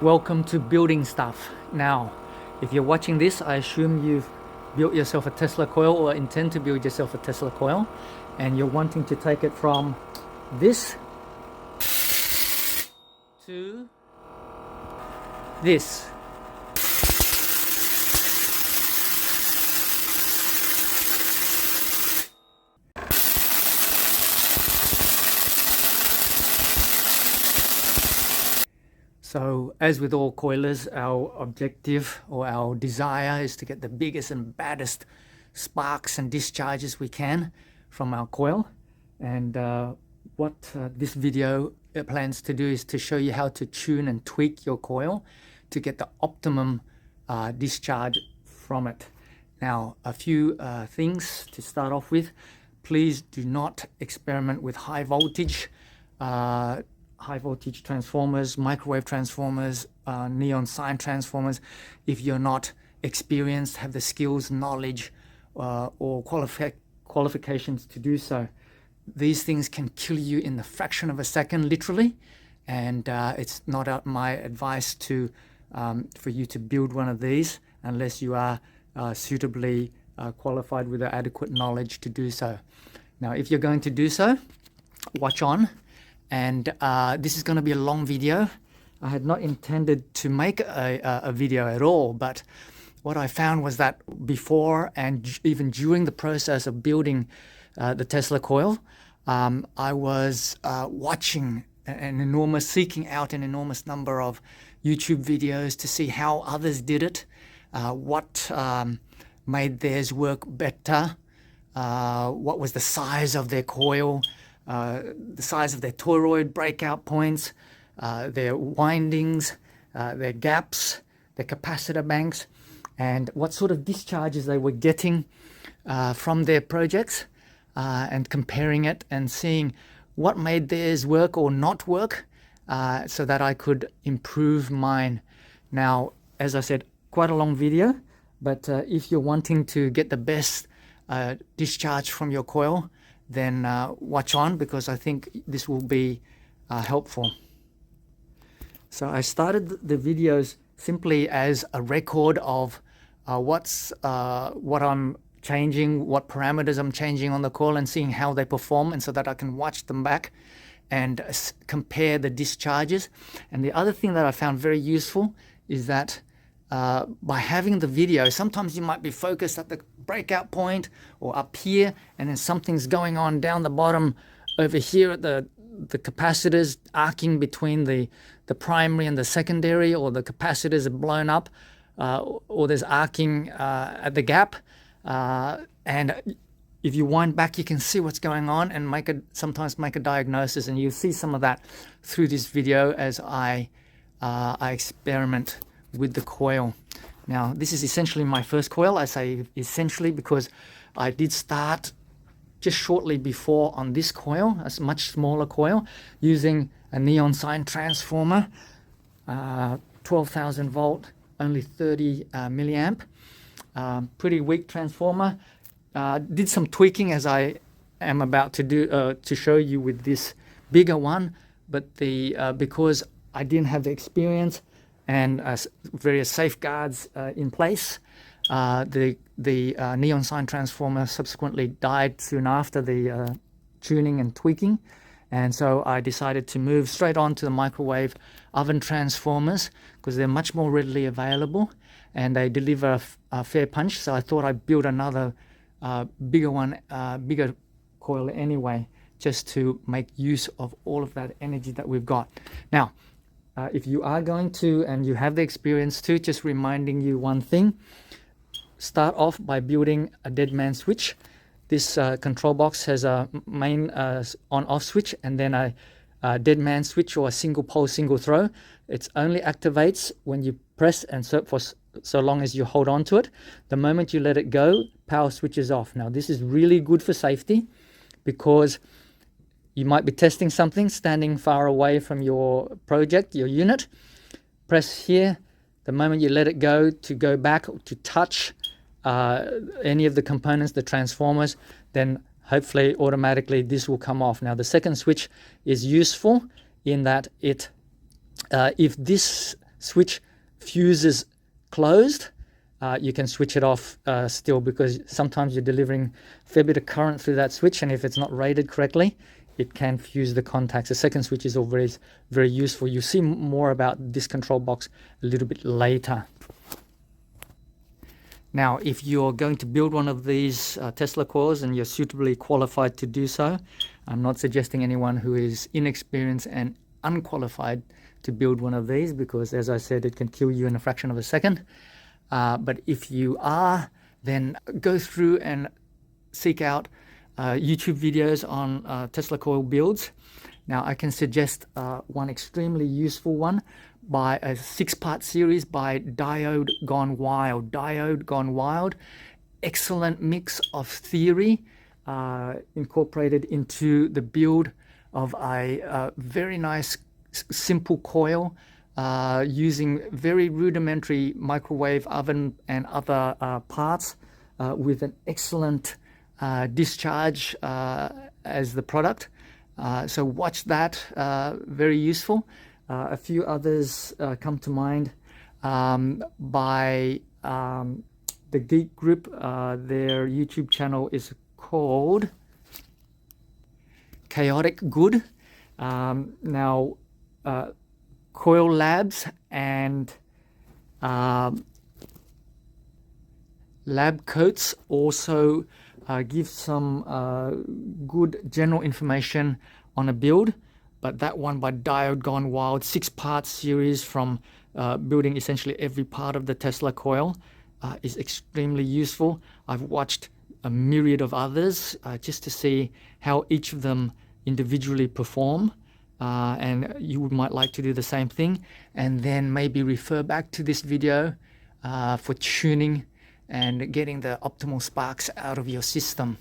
Welcome to building stuff. Now, if you're watching this, I assume you've built yourself a Tesla coil or intend to build yourself a Tesla coil, and you're wanting to take it from this to this. So as with all coilers, our objective or our desire is to get the biggest and baddest sparks and discharges we can from our coil. And what this video plans to do is to show you how to tune and tweak your coil to get the optimum discharge from it. Now, a few things to start off with. Please do not experiment with high voltage transformers, microwave transformers, neon sign transformers if you're not experienced, have the skills, knowledge, or qualifications to do so. These things can kill you in the fraction of a second, literally, and it's not my advice to for you to build one of these unless you are suitably qualified with the adequate knowledge to do so. Now, if you're going to do so, watch on. And this is going to be a long video. I had not intended to make a video at all, but what I found was that before and even during the process of building the Tesla coil, I was seeking out an enormous number of YouTube videos to see how others did it, what made theirs work better, what was the size of their coil, the size of their toroid breakout points, their windings, their gaps, their capacitor banks, and what sort of discharges they were getting from their projects, and comparing it and seeing what made theirs work or not work, so that I could improve mine. Now, as I said, quite a long video, but if you're wanting to get the best discharge from your coil, then watch on, because I think this will be helpful. So I started the videos simply as a record of what I'm changing, what parameters I'm changing on the coil, and seeing how they perform, and so that I can watch them back and compare the discharges. And the other thing that I found very useful is that by having the video, sometimes you might be focused at the breakout point or up here, and then something's going on down the bottom over here at the capacitors arcing between the primary and the secondary, or the capacitors are blown up, or there's arcing at the gap, and if you wind back, you can see what's going on and sometimes make a diagnosis, and you'll see some of that through this video as I experiment with the coil. Now, this is essentially my first coil. I say essentially because I did start just shortly before on this coil, a much smaller coil, using a neon sign transformer, 12,000 volt, only 30 milliamp, pretty weak transformer. Did some tweaking, as I am about to do to show you with this bigger one, but because I didn't have the experience and various safeguards in place, the neon sign transformer subsequently died soon after the tuning and tweaking, and so I decided to move straight on to the microwave oven transformers, because they're much more readily available and they deliver a fair punch. So I thought I'd build another bigger one, bigger coil anyway, just to make use of all of that energy that we've got. Now, if you are going to, and you have the experience too, just reminding you one thing: start off by building a dead man switch. This control box has a main on-off switch, and then a dead man switch, or a single pole, single throw. It only activates when you press, and so long as you hold on to it. The moment you let it go, power switches off. Now, this is really good for safety, because you might be testing something standing far away from your project, your unit. Press here. The moment you let it go, to go back to touch any of the components, the transformers, then hopefully automatically this will come off. Now, the second switch is useful in that if this switch fuses closed, you can switch it off still, because sometimes you're delivering a fair bit of current through that switch, and if it's not rated correctly, it can fuse the contacts. The second switch is always very useful. You'll see more about this control box a little bit later. Now, if you're going to build one of these Tesla coils and you're suitably qualified to do so, I'm not suggesting anyone who is inexperienced and unqualified to build one of these, because as I said, it can kill you in a fraction of a second. But if you are, then go through and seek out YouTube videos on Tesla coil builds. Now, I can suggest one extremely useful one by a 6-part series by Diode Gone Wild. Diode Gone Wild, excellent mix of theory incorporated into the build of a very nice simple coil using very rudimentary microwave oven and other parts with an excellent discharge as the product. So watch that, very useful. A few others come to mind by the Geek Group. Their YouTube channel is called Chaotic Good. Now, Coil Labs and Lab Coats also give some good general information on a build, but that one by Diode Gone Wild, 6-part series from building essentially every part of the Tesla coil is extremely useful. I've watched a myriad of others just to see how each of them individually perform, and you might like to do the same thing, and then maybe refer back to this video for tuning and getting the optimal sparks out of your system.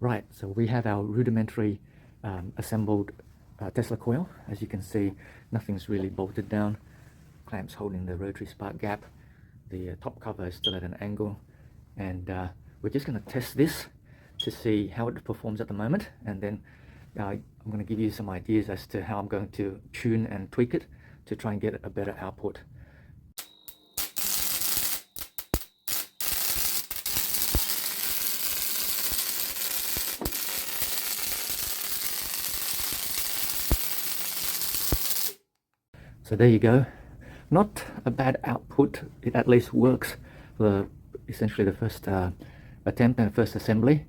Right, so we have our rudimentary assembled Tesla coil. As you can see, nothing's really bolted down. Clamps holding the rotary spark gap. The top cover is still at an angle, and we're just going to test this to see how it performs at the moment, and then I'm going to give you some ideas as to how I'm going to tune and tweak it to try and get a better output. So there you go. Not a bad output. It at least works for essentially the first attempt and first assembly.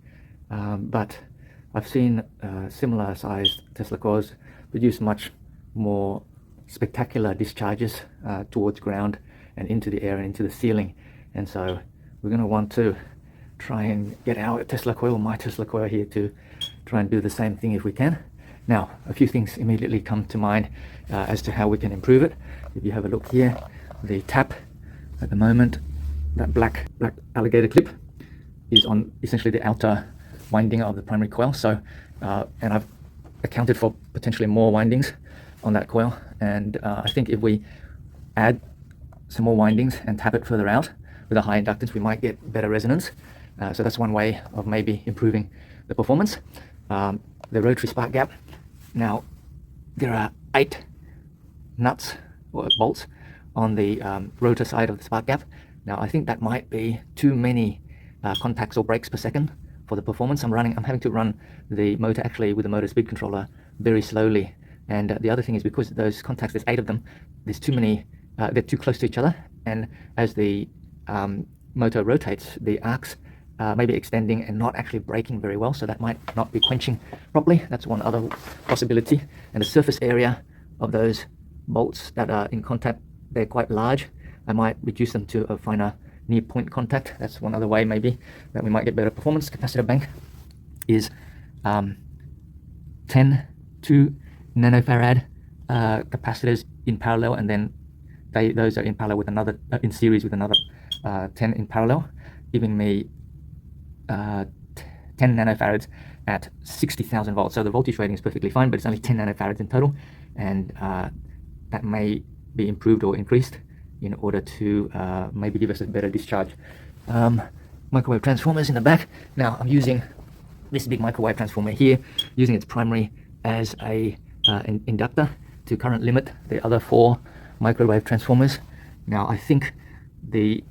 But I've seen similar sized Tesla coils produce much more spectacular discharges towards ground and into the air and into the ceiling. And so we're going to want to try and get our Tesla coil, my Tesla coil here, to try and do the same thing if we can. Now, a few things immediately come to mind as to how we can improve it. If you have a look here, the tap at the moment, that black alligator clip is on essentially the outer winding of the primary coil. So, and I've accounted for potentially more windings on that coil. And I think if we add some more windings and tap it further out with a high inductance, we might get better resonance. So that's one way of maybe improving the performance. The rotary spark gap. Now, there are 8 nuts or bolts on the rotor side of the spark gap. Now, I think that might be too many contacts or breaks per second for the performance. I'm having to run the motor actually with the motor speed controller very slowly. And the other thing is, because those contacts, there's 8 of them, there's too many, they're too close to each other. And as the motor rotates, the arcs maybe extending and not actually breaking very well, so that might not be quenching properly. That's one other possibility. And the surface area of those bolts that are in contact, they're quite large. I might reduce them to a finer near point contact. That's one other way maybe that we might get better performance. Capacitor bank is 10 2 nanofarad capacitors in parallel, and then those are in parallel with another in series with another 10 in parallel, giving me 10 nanofarads at 60,000 volts. So the voltage rating is perfectly fine, but it's only 10 nanofarads in total, and that may be improved or increased in order to maybe give us a better discharge. Microwave transformers in the back. Now I'm using this big microwave transformer here, using its primary as a an inductor to current limit the other 4 microwave transformers. Now I think the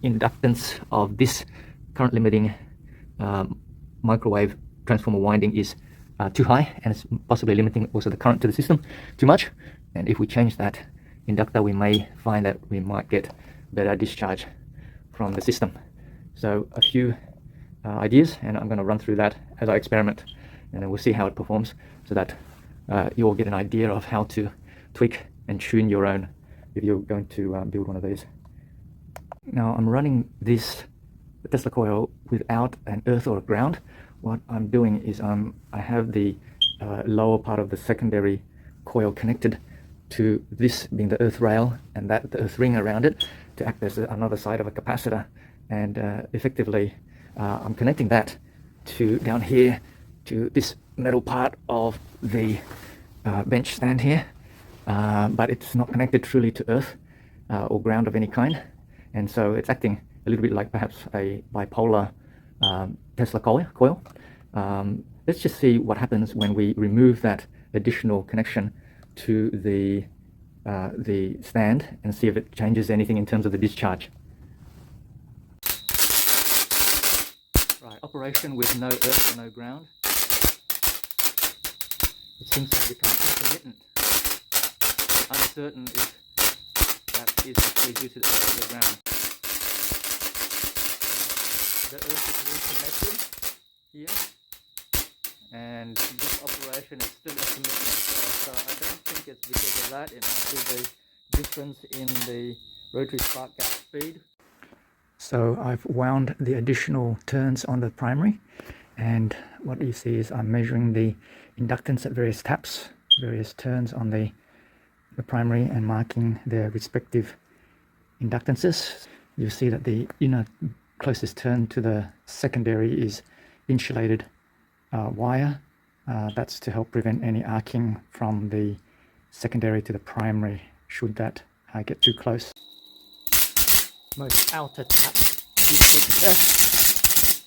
inductance of this current limiting microwave transformer winding is too high, and it's possibly limiting also the current to the system too much. And if we change that inductor, we may find that we might get better discharge from the system. So a few ideas, and I'm going to run through that as I experiment, and then we'll see how it performs, so that you all get an idea of how to tweak and tune your own if you're going to build one of these. Now I'm running this Tesla coil without an earth or a ground. What I'm doing is I have the lower part of the secondary coil connected to this being the earth rail, and that the earth ring around it to act as another side of a capacitor. And effectively I'm connecting that to down here to this metal part of the bench stand here, but it's not connected truly to earth or ground of any kind, and so it's acting a little bit like perhaps a bipolar Tesla coil. Let's just see what happens when we remove that additional connection to the stand and see if it changes anything in terms of the discharge. Right, operation with no earth or no ground. It seems to become intermittent. Uncertain if that is actually due to the earth or the ground. The earth is reconnected here, and this operation is still intermittent. So I don't think it's because of that. It might be the difference in the rotary spark gap speed. So I've wound the additional turns on the primary, and what you see is I'm measuring the inductance at various taps, various turns on the primary, and marking their respective inductances. You see that the inner closest turn to the secondary is insulated wire. That's to help prevent any arcing from the secondary to the primary should that get too close. Most outer tap is good to test.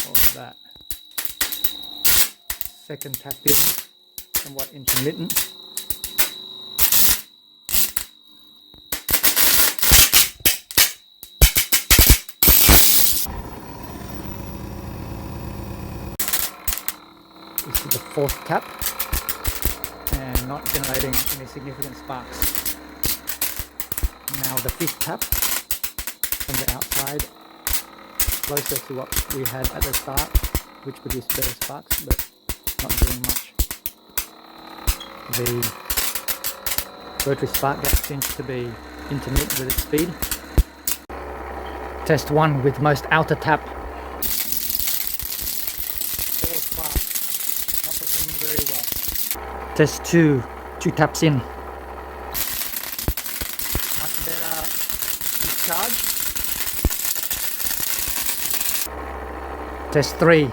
All of that. Second tap is somewhat intermittent. This is the fourth tap, and not generating any significant sparks. Now the fifth tap from the outside, closer to what we had at the start, which produced better sparks, but not doing much. The rotary spark gap seems to be intermittent with its speed. Test 1 with most outer tap. 4 sparks, not performing very well. Test 2, 2 taps in. Much better discharge. Test 3,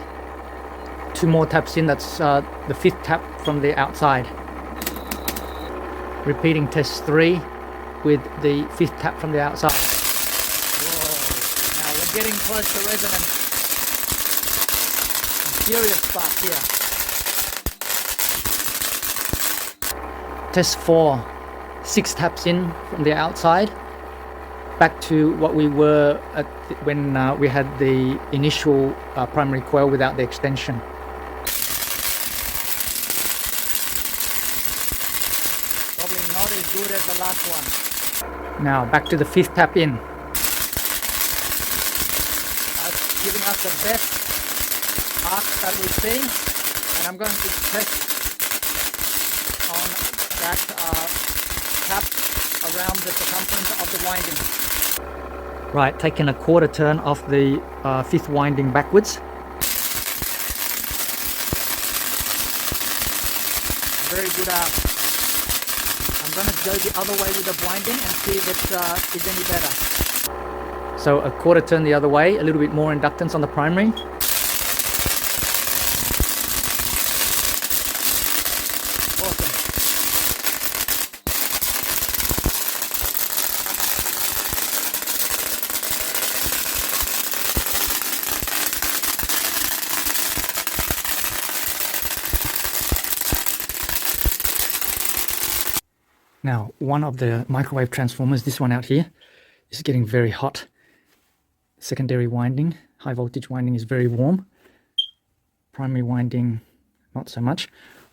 2 more taps in. That's the 5th tap from the outside. Repeating test 3 with the 5th tap from the outside. Whoa, now we're getting close to resonance. Serious spark here. Test 4, 6 taps in from the outside. Back to what we were at when we had the initial primary coil without the extension. Probably not as good as the last one. Now back to the 5th tap in. That's giving us the best arc that we've seen, and I'm going to test on that tap around the circumference of the winding. Right, taking a quarter turn off the 5th winding backwards. Very good arc. I'm going to go the other way with the winding and see if it is any better. So a quarter turn the other way, a little bit more inductance on the primary. Awesome. Now, one of the microwave transformers, this one out here, is getting very hot. Secondary winding, high voltage winding is very warm. Primary winding, not so much.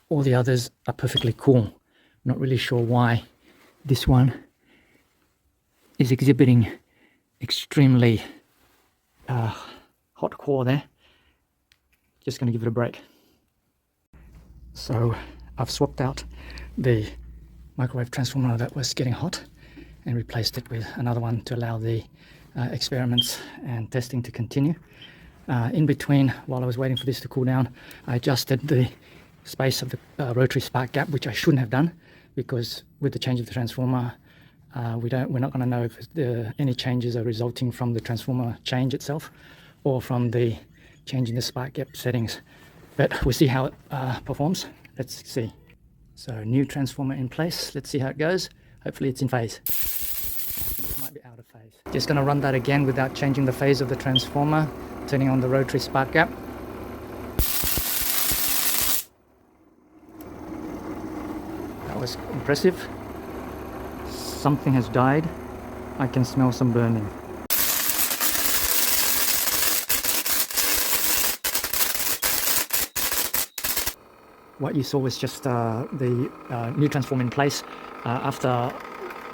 All the others are perfectly cool. Not really sure why this one is exhibiting extremely hot core there. Just going to give it a break. So I've swapped out the microwave transformer that was getting hot and replaced it with another one to allow the experiments and testing to continue. In between, while I was waiting for this to cool down, I adjusted the space of the rotary spark gap, which I shouldn't have done, because with the change of the transformer, we're not going to know if any changes are resulting from the transformer change itself or from the change in the spark gap settings. But we'll see how it performs. Let's see. So new transformer in place. Let's see how it goes. Hopefully it's in phase. I think it might be out of phase. Just going to run that again without changing the phase of the transformer, turning on the rotary spark gap. That was impressive. Something has died. I can smell some burning. What you saw was just the new transformer in place after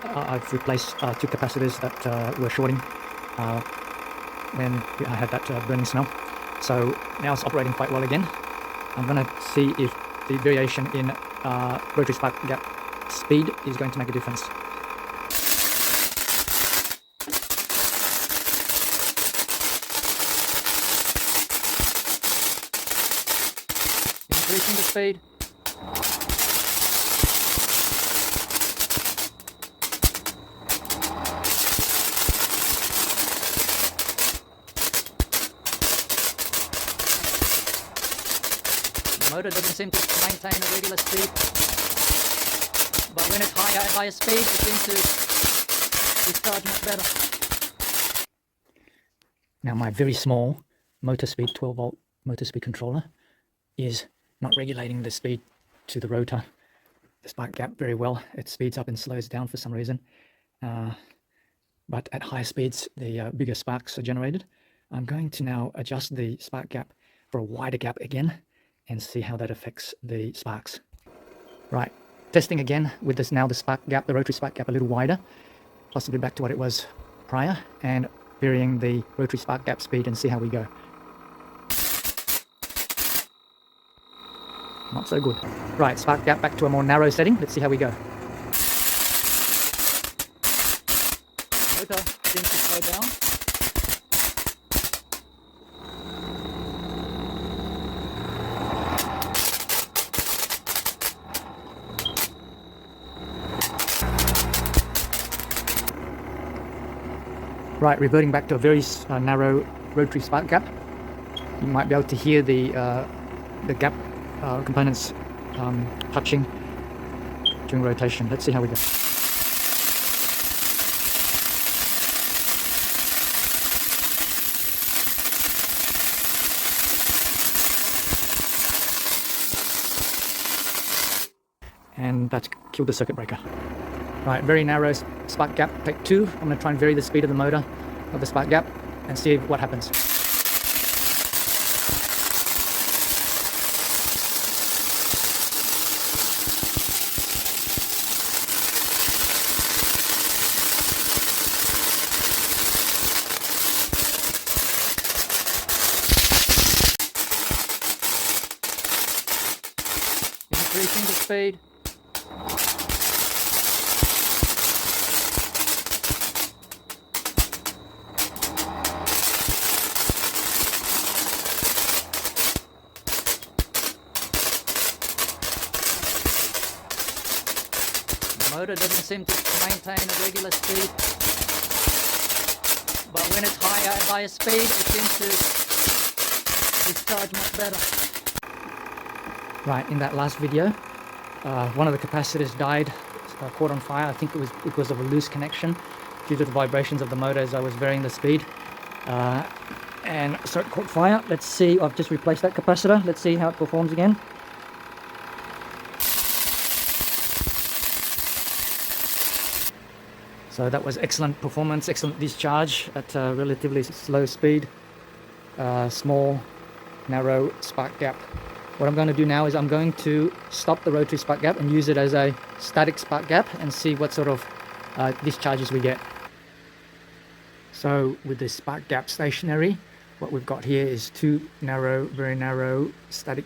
I've replaced two capacitors that were shorting when I had that burning smell. So now it's operating quite well again. I'm going to see if the variation in rotary spark gap speed is going to make a difference. Increasing the speed. The motor doesn't seem to maintain a regular speed, but when it's higher speed, it seems to discharge much better. Now my very small motor speed 12 volt motor speed controller is not regulating the speed to the rotor, the spark gap, very well. It speeds up and slows down for some reason. But at higher speeds, the bigger sparks are generated. I'm going to now adjust the spark gap for a wider gap again and see how that affects the sparks. Right, testing again with this now the spark gap, the rotary spark gap a little wider, possibly back to what it was prior, and varying the rotary spark gap speed and see how we go. Not so good. Right, spark gap back to a more narrow setting. Let's see how we go. Motor seems to slow down. Right, reverting back to a very narrow rotary spark gap. You might be able to hear the gap components touching during rotation. Let's see how we go. And that's killed the circuit breaker. Right, very narrow spark gap, take 2. I'm going to try and vary the speed of the motor of the spark gap and see what happens. Increasing the speed. The motor doesn't seem to maintain a regular speed, but when it's higher speed, it seems to discharge much better. Right, in that last video, one of the capacitors died, caught on fire. I think it was because of a loose connection due to the vibrations of the motor as I was varying the speed. And so it caught fire. Let's see, I've just replaced that capacitor. Let's see how it performs again. So that was excellent performance, excellent discharge at a relatively slow speed, small, narrow spark gap. What I'm going to do now is I'm going to stop the rotary spark gap and use it as a static spark gap and see what sort of discharges we get. So with the spark gap stationary, what we've got here is two narrow, very narrow static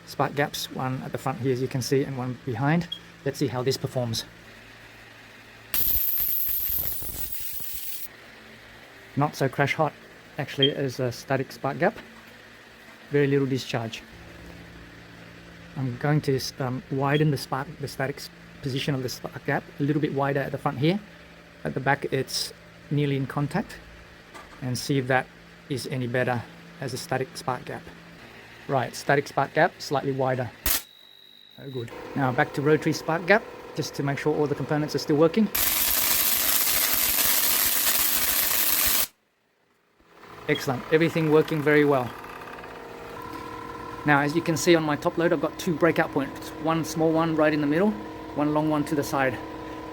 spark gaps, one at the front here as you can see and one behind. Let's see how this performs. Not so crash hot actually as a static spark gap, very little discharge. I'm going to widen the static position of the spark gap a little bit wider at the front here. At the back it's nearly in contact, and see if that is any better as a static spark gap. Right, static spark gap, slightly wider. Oh, good. Now back to rotary spark gap, just to make sure all the components are still working. Excellent, everything working very well. Now as you can see on my top load, I've got two breakout points, one small one right in the middle, one long one to the side.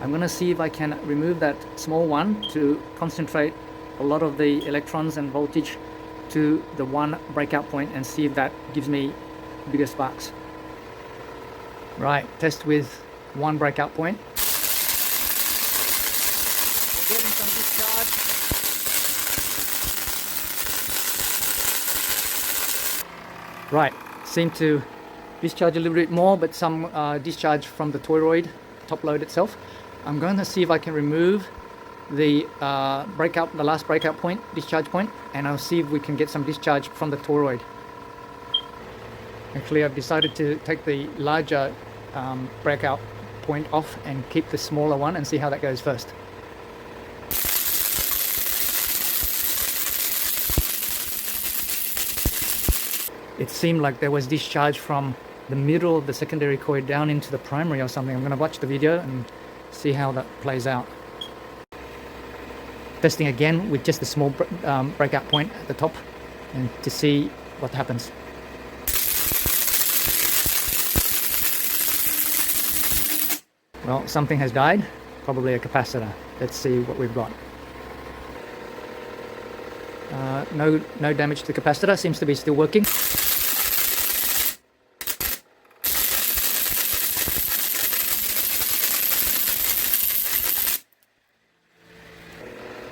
I'm going to see if I can remove that small one to concentrate a lot of the electrons and voltage to the one breakout point and see if that gives me bigger sparks. Right, test with one breakout point. We're getting some discharge. Right, seem to discharge a little bit more, but some discharge from the toroid top load itself. I'm going to see if I can remove the last breakout point, discharge point, and I'll see if we can get some discharge from the toroid. Actually, I've decided to take the larger breakout point off and keep the smaller one and see how that goes first. It seemed like there was discharge from the middle of the secondary coil down into the primary or something. I'm going to watch the video and see how that plays out. Testing again with just a small breakout point at the top and to see what happens. Well, something has died, probably a capacitor. Let's see what we've got. No damage to the capacitor, seems to be still working.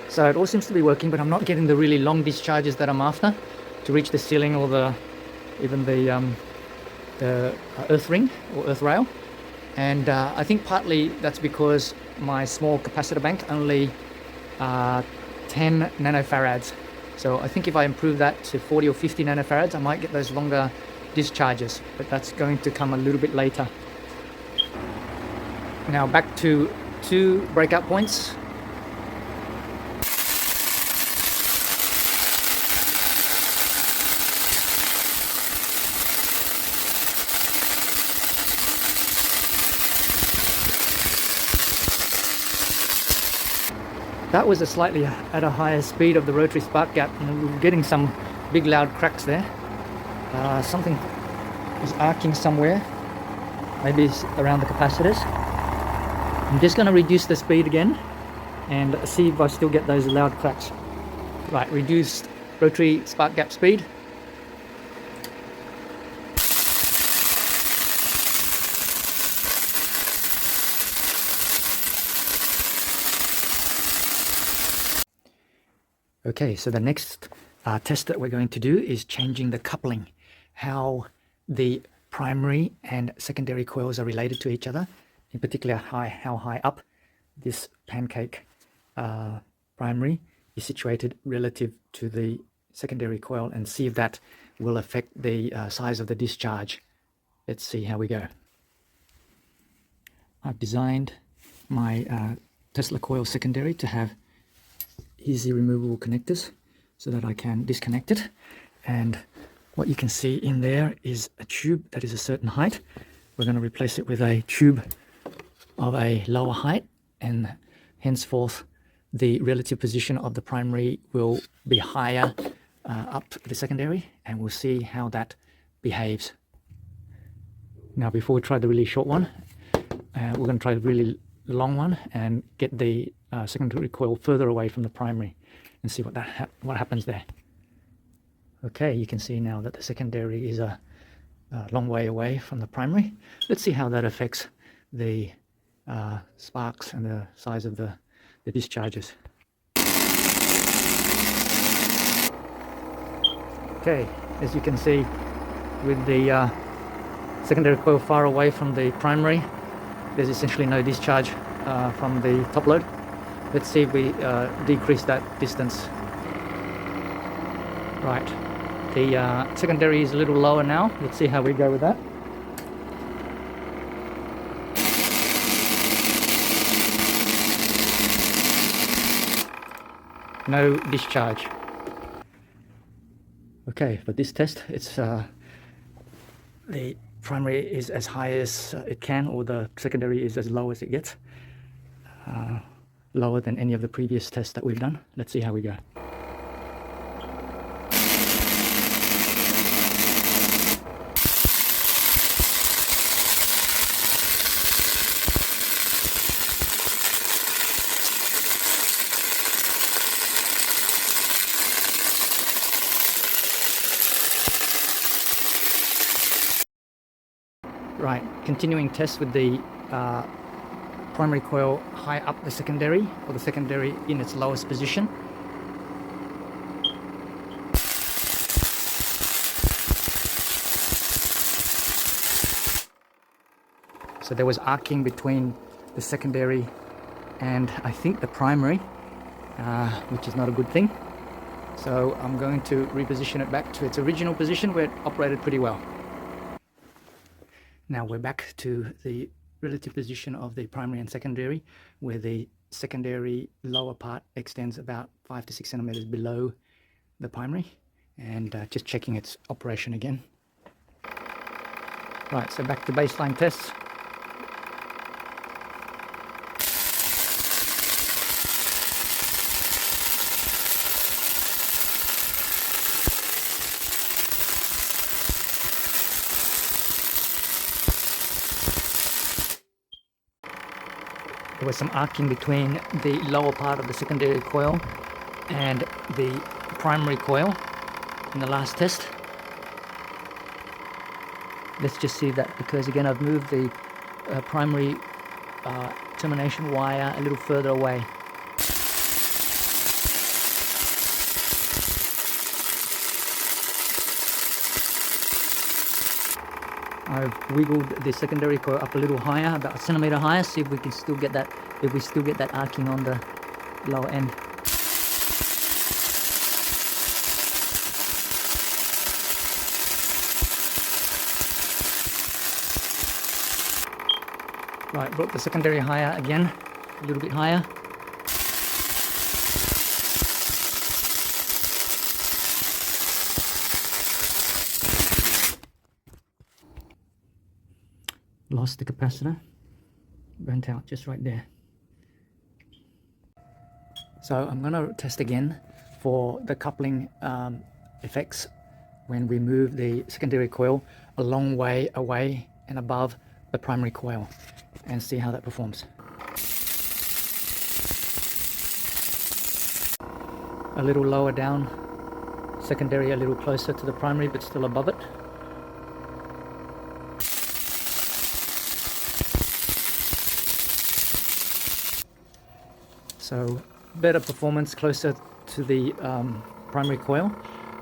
So it all seems to be working, but I'm not getting the really long discharges that I'm after to reach the ceiling or even the earth ring or earth rail. And I think partly that's because my small capacitor bank only 10 nanofarads. So I think if I improve that to 40 or 50 nanofarads, I might get those longer discharges, but that's going to come a little bit later. Now back to two breakout points. That was slightly at a higher speed of the rotary spark gap, and we were getting some big loud cracks there. Something is arcing somewhere, maybe around the capacitors. I'm just going to reduce the speed again and see if I still get those loud cracks. Right, reduced rotary spark gap speed. Okay, so the next test that we're going to do is changing the coupling, how the primary and secondary coils are related to each other, in particular how high up this pancake primary is situated relative to the secondary coil, and see if that will affect the size of the discharge. Let's see how we go. I've designed my Tesla coil secondary to have easy removable connectors so that I can disconnect it, and what you can see in there is a tube that is a certain height. We're going to replace it with a tube of a lower height, and henceforth the relative position of the primary will be higher up the secondary, and we'll see how that behaves. Now before we try the really short one, we're going to try the really long one and get the secondary coil further away from the primary and see what happens there. Okay, you can see now that the secondary is a long way away from the primary. Let's see how that affects the sparks and the size of the discharges. Okay, as you can see, with the secondary coil far away from the primary, there's essentially no discharge from the top load. Let's see if we decrease that distance. Right, the secondary is a little lower now. Let's see how we go with that. No discharge. Okay, for this test, it's the primary is as high as it can, or the secondary is as low as it gets. Lower than any of the previous tests that we've done. Let's see how we go. Right, continuing test with the primary coil high up the secondary, or the secondary in its lowest position. So there was arcing between the secondary and I think the primary, which is not a good thing. So I'm going to reposition it back to its original position where it operated pretty well. Now we're back to the relative position of the primary and secondary, where the secondary lower part extends about 5 to 6 centimeters below the primary, and just checking its operation again. Right, so back to baseline tests. There was some arcing between the lower part of the secondary coil and the primary coil in the last test. Let's just see if that occurs again. I've moved the primary termination wire a little further away. I've wiggled the secondary coil up a little higher, about a centimeter higher, see if we can still get that, arcing on the lower end. Right, brought the secondary higher again, a little bit higher. Lost the capacitor, burnt out just right there. So I'm going to test again for the coupling effects when we move the secondary coil a long way away and above the primary coil, and see how that performs. A little lower down, secondary a little closer to the primary but still above it. So better performance closer to the primary coil,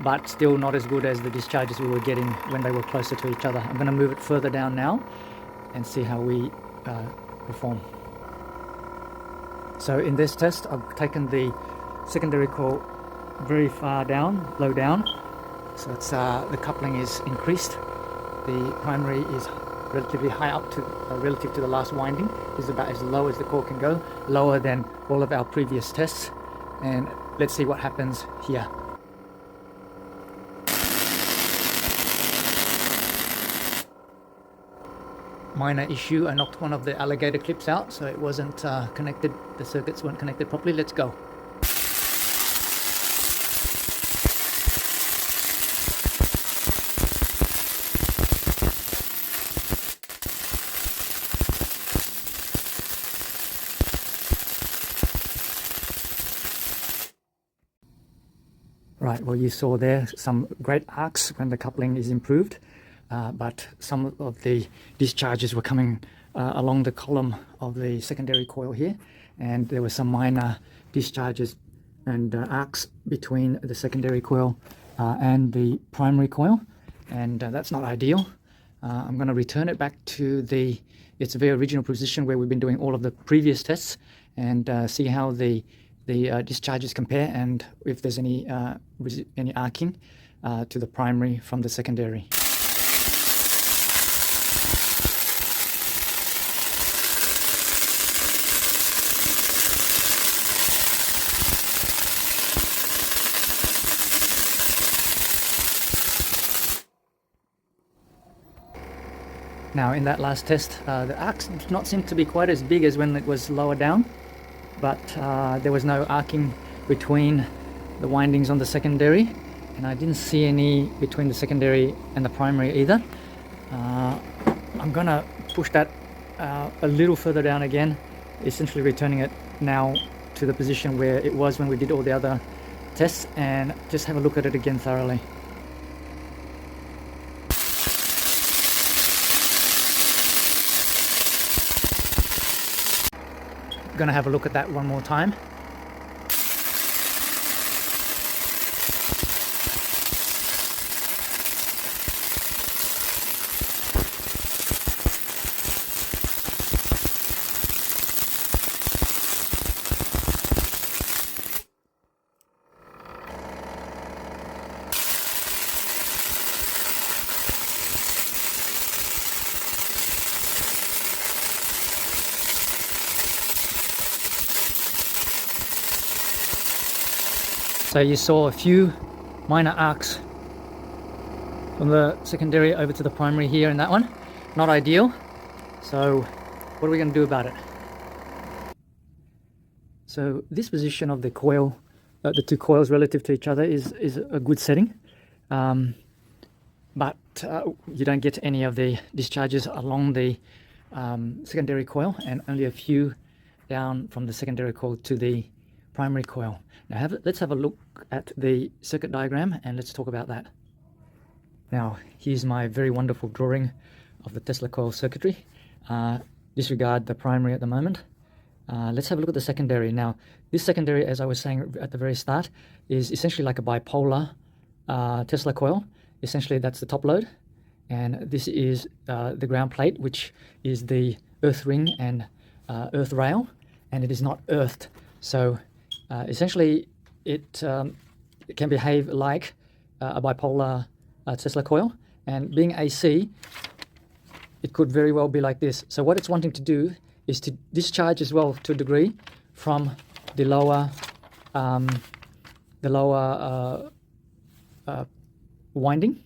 but still not as good as the discharges we were getting when they were closer to each other. I'm going to move it further down now and see how we perform. So in this test, I've taken the secondary coil very far down, low down. So it's the coupling is increased. The primary is relatively high up to relative to the last winding. This is about as low as the coil can go, lower than all of our previous tests. And let's see what happens here. Minor issue, I knocked one of the alligator clips out, so it wasn't connected, the circuits weren't connected properly. Let's go. Right, well, you saw there some great arcs when the coupling is improved, but some of the discharges were coming along the column of the secondary coil here, and there were some minor discharges and arcs between the secondary coil and the primary coil, and that's not ideal. I'm going to return it back to its very original position where we've been doing all of the previous tests, and see how the discharges compare, and if there's any arcing to the primary from the secondary. Now in that last test, the arcs did not seem to be quite as big as when it was lower down, but there was no arcing between the windings on the secondary, and I didn't see any between the secondary and the primary either. I'm gonna push that a little further down again, essentially returning it now to the position where it was when we did all the other tests, and just have a look at it again thoroughly. Gonna have a look at that one more time. So you saw a few minor arcs from the secondary over to the primary here in that one. Not ideal. So what are we going to do about it? So this position of the coil, the two coils relative to each other is a good setting. But you don't get any of the discharges along the secondary coil, and only a few down from the secondary coil to the primary coil. Now let's have a look at the circuit diagram and let's talk about that. Now here's my very wonderful drawing of the Tesla coil circuitry. Disregard the primary at the moment. Let's have a look at the secondary. Now this secondary, as I was saying at the very start, is essentially like a bipolar Tesla coil. Essentially that's the top load, and this is the ground plate, which is the earth ring and earth rail, and it is not earthed. So essentially it can behave like a bipolar Tesla coil, and being AC, it could very well be like this. So what it's wanting to do is to discharge as well to a degree from the lower winding,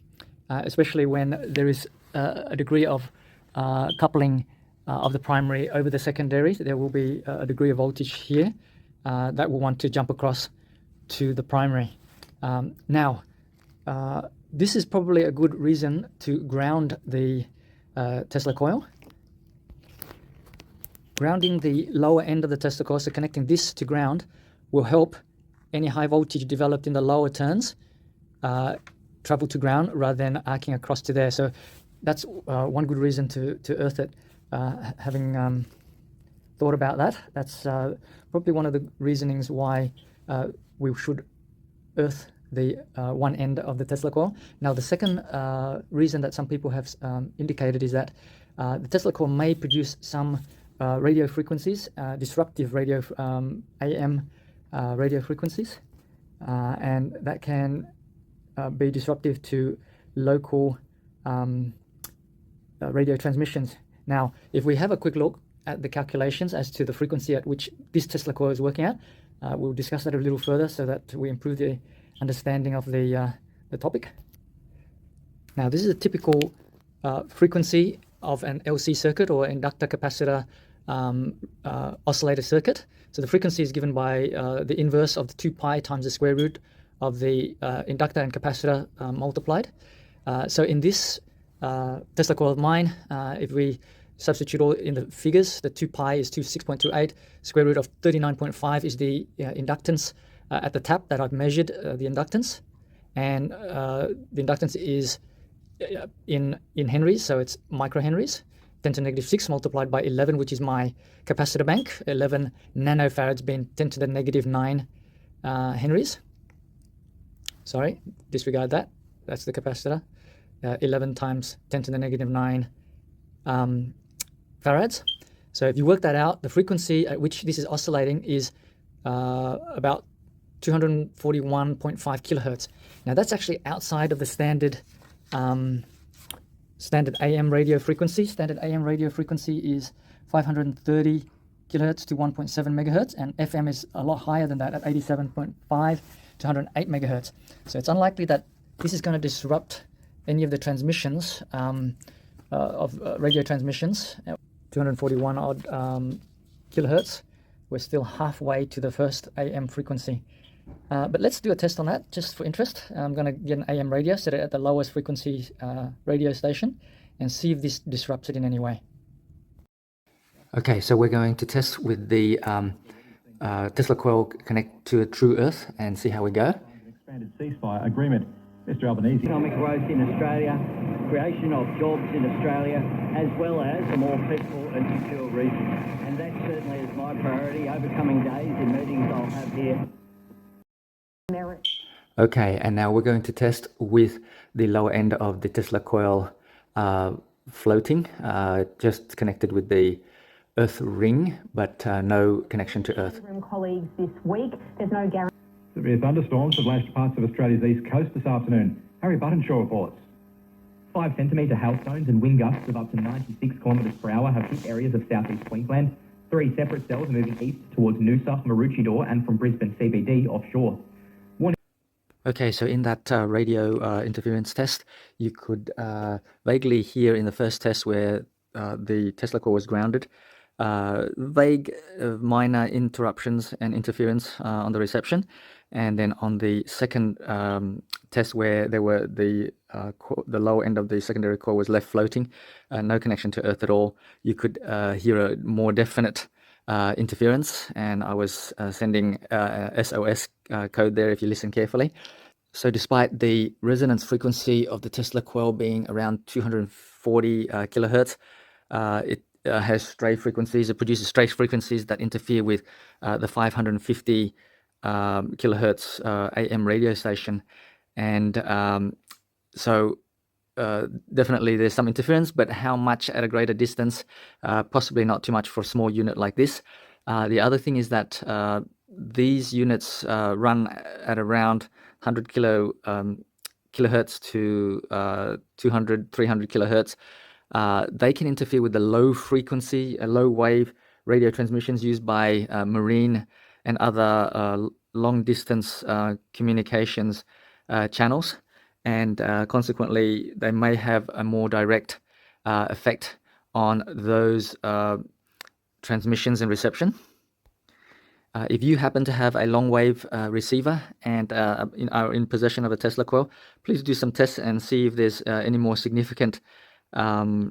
especially when there is a degree of coupling of the primary over the secondary. There will be a degree of voltage here that will want to jump across to the primary. Now, this is probably a good reason to ground the Tesla coil. Grounding the lower end of the Tesla coil, so connecting this to ground, will help any high voltage developed in the lower turns travel to ground rather than arcing across to there. So that's one good reason to earth it. Having thought about that, that's probably one of the reasonings why we should earth the one end of the Tesla coil. Now the second reason that some people have indicated is that the Tesla coil may produce some radio frequencies, disruptive radio AM radio frequencies, and that can be disruptive to local radio transmissions. Now, if we have a quick look at the calculations as to the frequency at which this Tesla coil is working at, we'll discuss that a little further so that we improve the understanding of the topic. Now, this is a typical frequency of an LC circuit, or inductor capacitor oscillator circuit. So the frequency is given by the inverse of the 2 pi times the square root of the inductor and capacitor multiplied. So in this Tesla coil of mine, if we substitute all in the figures, the 2 pi is 6.28, square root of 39.5 is the inductance at the tap that I've measured the inductance, and the inductance is in henries, so it's microhenries. 10 to the negative 6 multiplied by 11, which is my capacitor bank. 11 nanofarads being 10 to the negative 9 henries. Sorry, disregard that. That's the capacitor. 11 times 10 to the negative 9 farads. So if you work that out, the frequency at which this is oscillating is about 241.5 kilohertz. Now that's actually outside of the standard AM radio frequency. Standard AM radio frequency is 530 kilohertz to 1.7 megahertz, and FM is a lot higher than that at 87.5 to 108 megahertz. So it's unlikely that this is going to disrupt any of the transmissions of radio transmissions. 241 odd kilohertz. We're still halfway to the first AM frequency. But let's do a test on that just for interest. I'm going to get an AM radio, set it at the lowest frequency radio station, and see if this disrupts it in any way. Okay, so we're going to test with the Tesla Coil connect to a true Earth and see how we go. Expanded ceasefire agreement. Mr. Albanese. Economic growth in Australia, creation of jobs in Australia, as well as a more peaceful and secure region. And that certainly is my priority over coming days in meetings I'll have here. Okay, and now we're going to test with the lower end of the Tesla Coil floating, just connected with the Earth ring, but no connection to Earth. Colleagues this week, there's no guarantee. Severe thunderstorms have lashed parts of Australia's east coast this afternoon. Harry Buttonshaw reports. 5 centimetre hailstones and wind gusts of up to 96 kilometres per hour have hit areas of southeast Queensland. 3 separate cells are moving east towards Noosa, Maroochydore and from Brisbane CBD offshore. Okay, so in that radio interference test, you could vaguely hear in the first test where the Tesla Coil was grounded, vague minor interruptions and interference on the reception. And then on the second test where there were the lower end of the secondary coil was left floating, no connection to Earth at all, you could hear a more definite interference, and I was sending SOS code there if you listen carefully. So despite the resonance frequency of the Tesla Coil being around 240 kilohertz, it has stray frequencies. It produces stray frequencies that interfere with the 550 kilohertz AM radio station, and so definitely there's some interference, but how much at a greater distance? Possibly not too much for a small unit like this. The other thing is that these units run at around 100 kilohertz to 200, 300 kilohertz. They can interfere with the low frequency, low wave radio transmissions used by marine and other long distance communications channels, and consequently they may have a more direct effect on those transmissions and reception. If you happen to have a long wave receiver and are in possession of a Tesla Coil, please do some tests and see if there's any more significant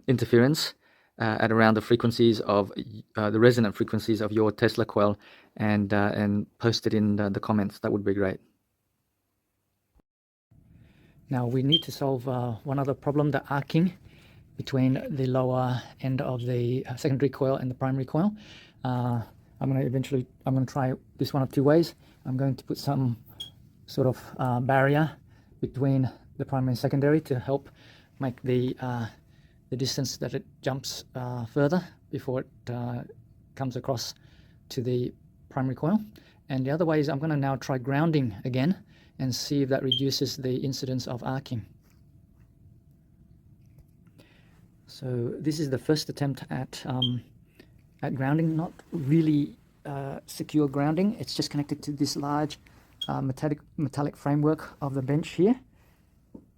interference at around the frequencies of the resonant frequencies of your Tesla Coil, and post it in the comments. That would be great. Now we need to solve one other problem, the arcing between the lower end of the secondary coil and the primary coil. I'm going to try this one of two ways. I'm going to put some sort of barrier between the primary and secondary to help make the distance that it jumps further before it comes across to the primary coil. And the other way is I'm going to now try grounding again and see if that reduces the incidence of arcing. So this is the first attempt at grounding, not really secure grounding. It's just connected to this large metallic framework of the bench here,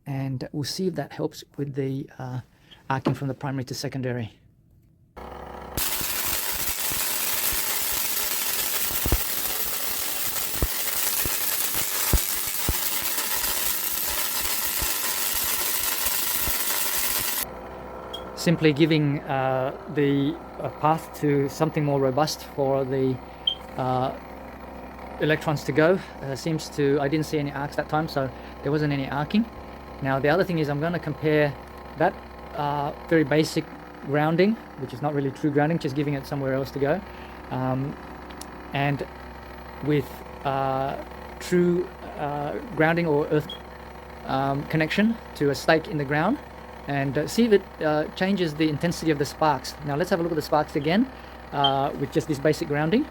and we'll see if that helps with the arcing from the primary to secondary. Simply giving the path to something more robust for the electrons to go. Seems to, I didn't see any arcs that time, so there wasn't any arcing. Now the other thing is I'm going to compare that very basic grounding, which is not really true grounding, just giving it somewhere else to go, and with true grounding or earth connection to a stake in the ground, and see if it changes the intensity of the sparks. Now let's have a look at the sparks again with just this basic grounding,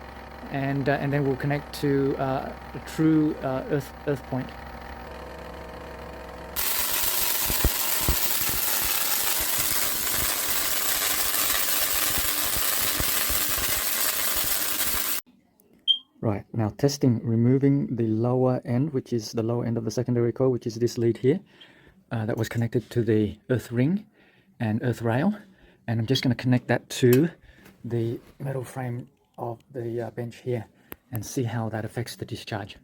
and then we'll connect to a true earth point. Right, now testing, removing the lower end, which is the lower end of the secondary coil, which is this lead here, that was connected to the earth ring and earth rail. And I'm just going to connect that to the metal frame of the bench here and see how that affects the discharge.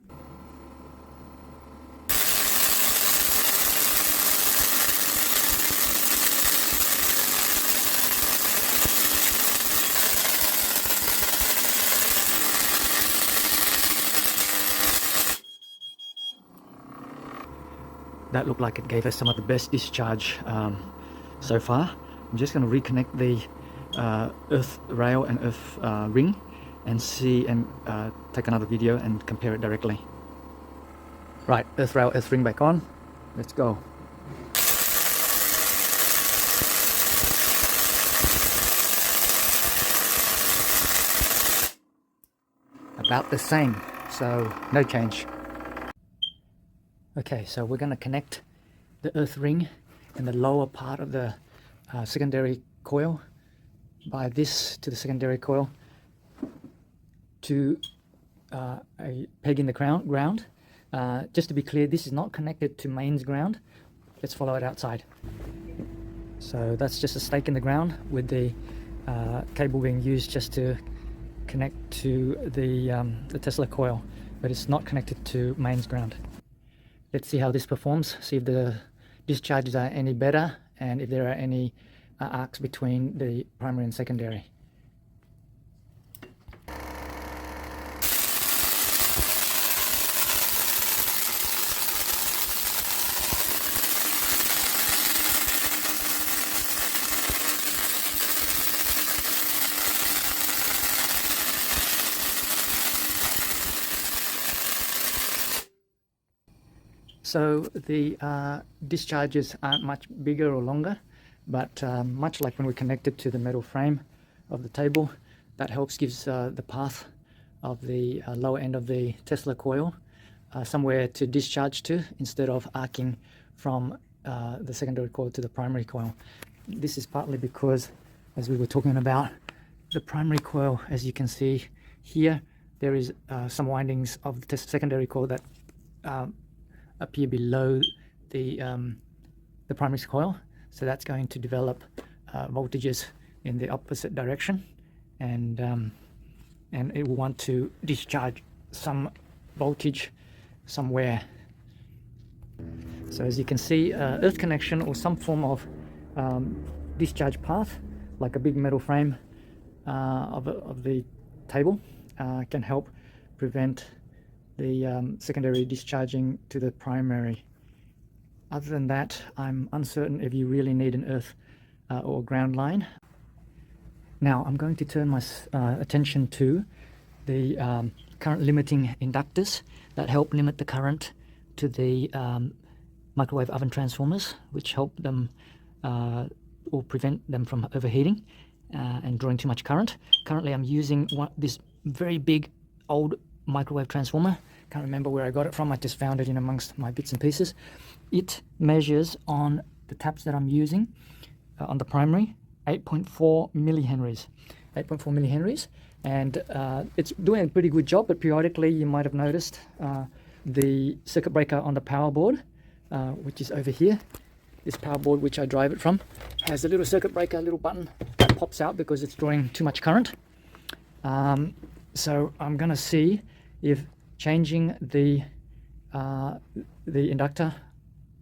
That looked like it gave us some of the best discharge so far. I'm just going to reconnect the earth rail and earth ring and see, and take another video and compare it directly. Right, earth rail, earth ring back on. Let's go. About the same, so no change. Okay, so we're going to connect the earth ring and the lower part of the secondary coil by this to the secondary coil to a peg in the ground. Just to be clear, this is not connected to mains ground. Let's follow it outside. So that's just a stake in the ground with the cable being used just to connect to the Tesla coil, but it's not connected to mains ground. Let's see how this performs, see if the discharges are any better and if there are any arcs between the primary and secondary. So the discharges aren't much bigger or longer, but much like when we connect it to the metal frame of the table, that helps, gives the path of the lower end of the Tesla coil somewhere to discharge to, instead of arcing from the secondary coil to the primary coil. This is partly because, as we were talking about, the primary coil, as you can see here, there is some windings of the secondary coil that appear below the primary coil, so that's going to develop voltages in the opposite direction, and it will want to discharge some voltage somewhere. So as you can see, earth connection or some form of discharge path, like a big metal frame of the table, can help prevent the secondary discharging to the primary. Other than that, I'm uncertain if you really need an earth or ground line. Now I'm going to turn my attention to the current limiting inductors that help limit the current to the microwave oven transformers, which help them or prevent them from overheating and drawing too much current. Currently I'm using this very big old microwave transformer. Can't remember where I got it from, I just found it in amongst my bits and pieces. It measures on the taps that I'm using on the primary 8.4 millihenries. 8.4 millihenries, and it's doing a pretty good job, but periodically you might have noticed the circuit breaker on the power board, which is over here. This power board, which I drive it from, has a little circuit breaker, a little button that pops out because it's drawing too much current. So I'm going to see if changing the inductor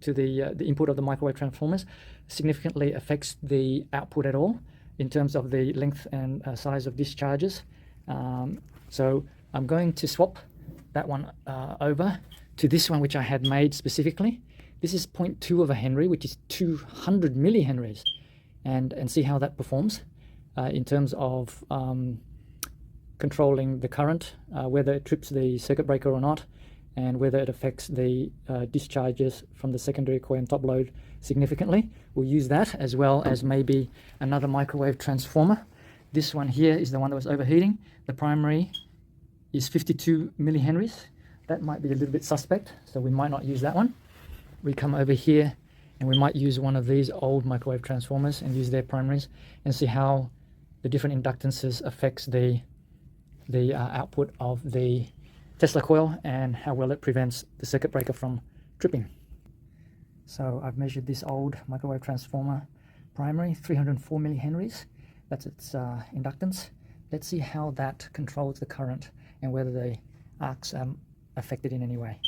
to the input of the microwave transformers significantly affects the output at all in terms of the length and size of discharges. So I'm going to swap that one over to this one, which I had made specifically. This is 0.2 of a Henry, which is 200 millihenries, and see how that performs in terms of controlling the current, whether it trips the circuit breaker or not, and whether it affects the discharges from the secondary coil and top load significantly. We'll use that, as well as maybe another microwave transformer. This one here is the one that was overheating. The primary is 52 millihenries. That might be a little bit suspect, so we might not use that one. We come over here and we might use one of these old microwave transformers and use their primaries and see how the different inductances affects the output of the Tesla coil and how well it prevents the circuit breaker from tripping. So I've measured this old microwave transformer primary, 304 millihenries. That's its inductance. Let's see how that controls the current and whether the arcs are affected in any way.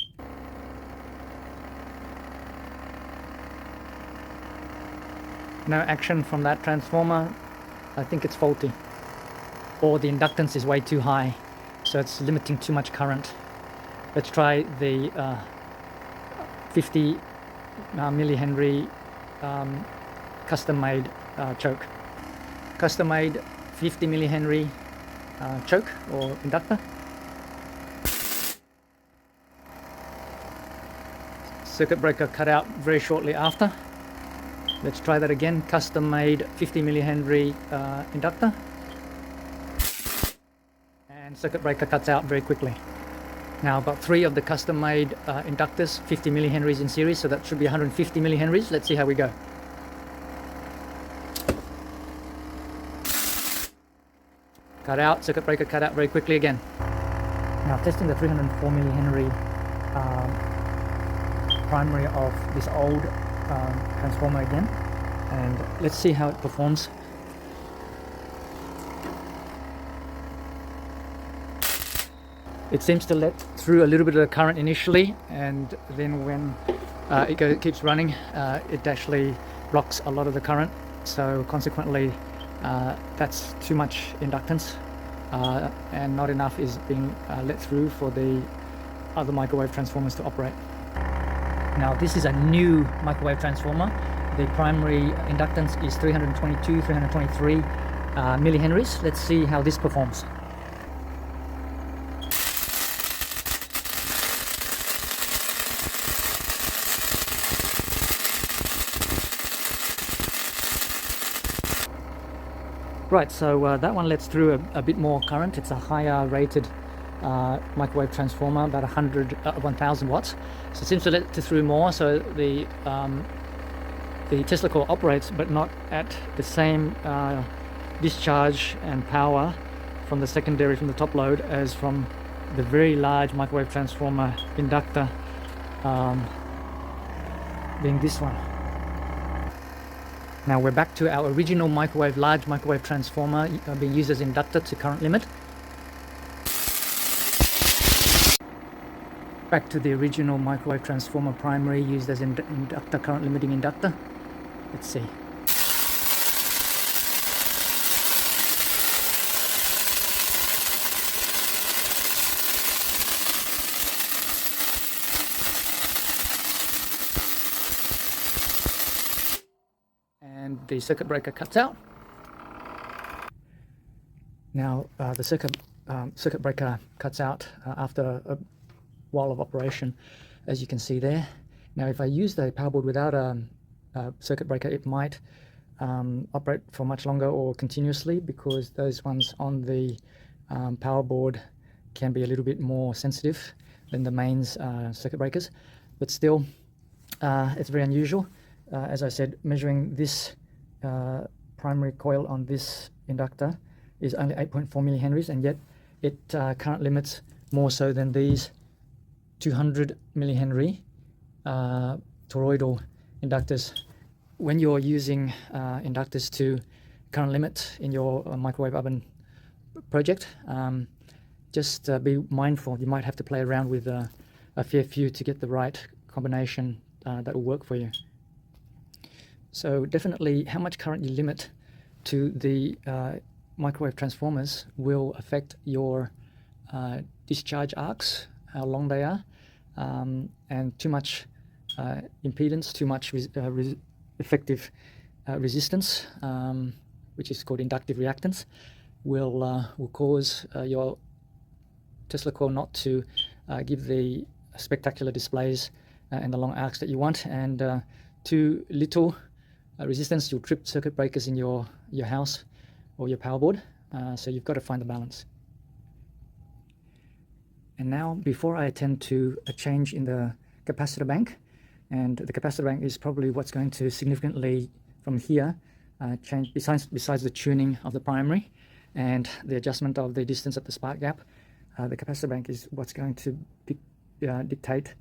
No action from that transformer. I think it's faulty, or the inductance is way too high, so it's limiting too much current. Let's try the 50 millihenry custom-made choke. Custom-made 50 millihenry choke or inductor. Circuit breaker cut out very shortly after. Let's try that again. Custom-made 50 millihenry inductor. And circuit breaker cuts out very quickly. Now I've got 3 of the custom-made inductors, 50 millihenries in series, so that should be 150 millihenries. Let's see how we go. Cut out, circuit breaker cut out very quickly again. Now testing the 304 millihenry primary of this old transformer again, and let's see how it performs. It seems to let through a little bit of the current initially, and then when it keeps running, it actually blocks a lot of the current, so consequently that's too much inductance, and not enough is being let through for the other microwave transformers to operate. Now this is a new microwave transformer. The primary inductance is 322, 323 millihenries. Let's see how this performs. Right, so that one lets through a bit more current. It's a higher rated microwave transformer, about 1000 watts. So it seems to let through more. So the Tesla coil operates, but not at the same discharge and power from the secondary, from the top load, as from the very large microwave transformer inductor, being this one. Now we're back to our original large microwave transformer being used as inductor to current limit. Back to the original microwave transformer primary used as inductor, current limiting inductor. Let's see. And the circuit breaker cuts out. Now the circuit breaker cuts out after a while of operation, as you can see there. Now if I use the power board without a circuit breaker, it might operate for much longer or continuously, because those ones on the power board can be a little bit more sensitive than the mains circuit breakers. But still, it's very unusual. As I said, measuring this primary coil on this inductor is only 8.4 millihenries, and yet it current limits more so than these 200 millihenry toroidal inductors. When you're using inductors to current limit in your microwave oven project, just be mindful. You might have to play around with a fair few to get the right combination that will work for you. So definitely how much current you limit to the microwave transformers will affect your discharge arcs how long they are, and too much impedance, too much effective resistance, which is called inductive reactance, will cause your Tesla coil not to give the spectacular displays and the long arcs that you want, and too little resistance, you'll trip circuit breakers in your house or your power board. So you've got to find the balance. And now, before I attend to a change in the capacitor bank, and the capacitor bank is probably what's going to significantly from here change, besides the tuning of the primary and the adjustment of the distance at the spark gap, the capacitor bank is what's going to dictate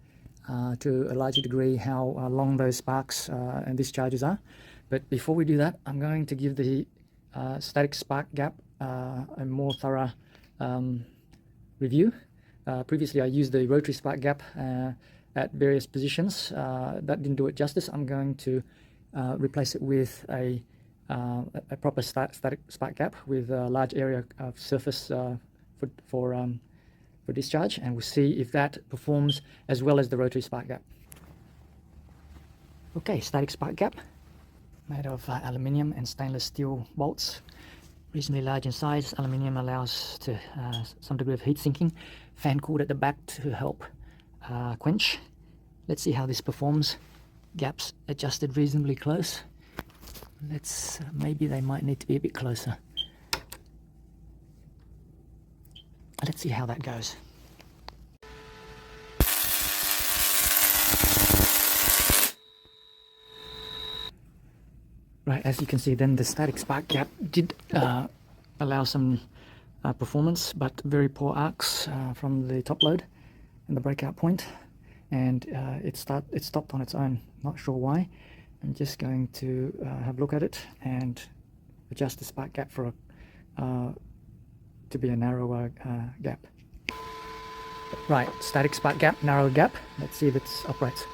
to a larger degree how long those sparks and discharges are. But before we do that, I'm going to give the static spark gap a more thorough review. Previously I used the rotary spark gap at various positions. That didn't do it justice. I'm going to replace it with a proper static spark gap with a large area of surface for discharge, and we'll see if that performs as well as the rotary spark gap. Okay, static spark gap made of aluminium and stainless steel bolts, reasonably large in size. Aluminium allows to some degree of heat sinking. Fan cooled at the back to help quench. Let's see how this performs. Gaps adjusted reasonably close. Let's maybe they might need to be a bit closer. Let's see how that goes. Right, as you can see, then the static spark gap did allow some performance, but very poor arcs from the top load and the breakout point, and it stopped on its own. Not sure why. I'm just going to have a look at it and adjust the spark gap for to be a narrower gap. Right, static spark gap, narrow gap. Let's see if it operates.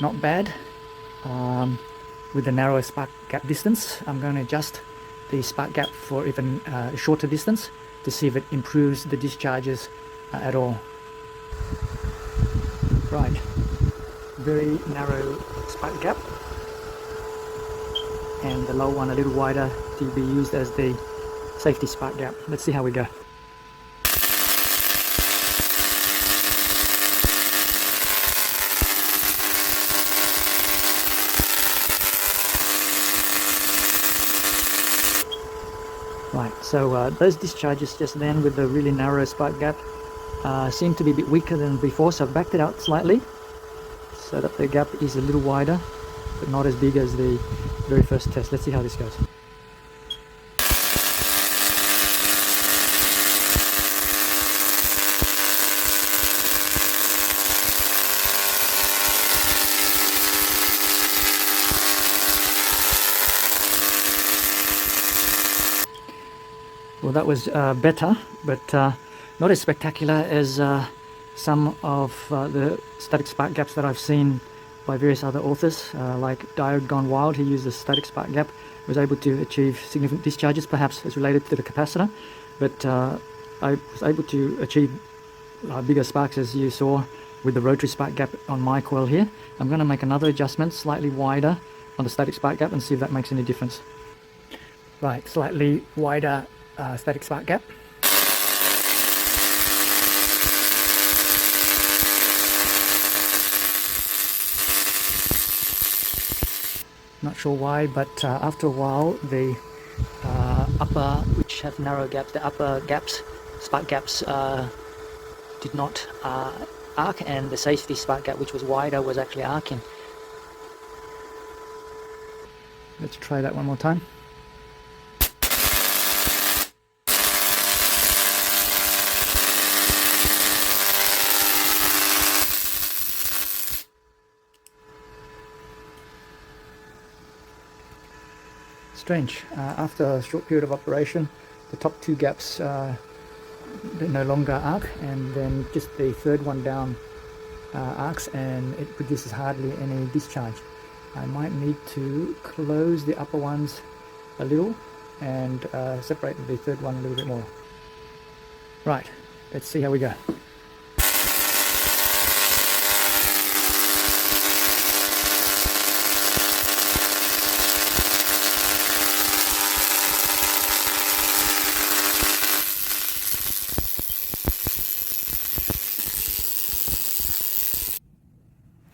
Not bad. With the narrower spark gap distance, I'm going to adjust the spark gap for even a shorter distance to see if it improves the discharges at all. Right, very narrow spark gap, and the low one a little wider to be used as the safety spark gap. Let's see how we go. Right, so those discharges just then with the really narrow spark gap seem to be a bit weaker than before, so I've backed it out slightly so that the gap is a little wider, but not as big as the very first test. Let's see how this goes. Well, that was better, but not as spectacular as some of the static spark gaps that I've seen by various other authors, like Diode Gone Wild, who used the static spark gap, was able to achieve significant discharges, perhaps as related to the capacitor, but I was able to achieve bigger sparks, as you saw with the rotary spark gap on my coil here. I'm going to make another adjustment, slightly wider on the static spark gap, and see if that makes any difference. Right, slightly wider static spark gap. Not sure why, but after a while the upper, which have narrow gaps, the upper gaps, spark gaps did not arc, and the safety spark gap, which was wider, was actually arcing. Let's try that one more time. Strange. After a short period of operation, the top two gaps they no longer arc, and then just the third one down arcs, and it produces hardly any discharge. I might need to close the upper ones a little and separate the third one a little bit more. Right, let's see how we go.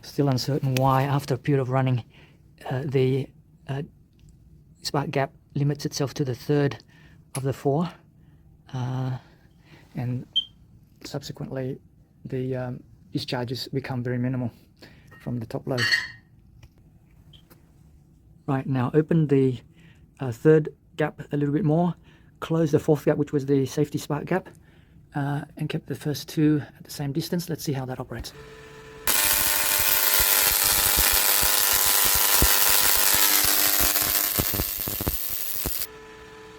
Still uncertain why, after a period of running, the spark gap limits itself to the third of the four, and subsequently the discharges become very minimal from the top load. Right, now open the third gap a little bit more, close the fourth gap, which was the safety spark gap, and kept the first two at the same distance. Let's see how that operates.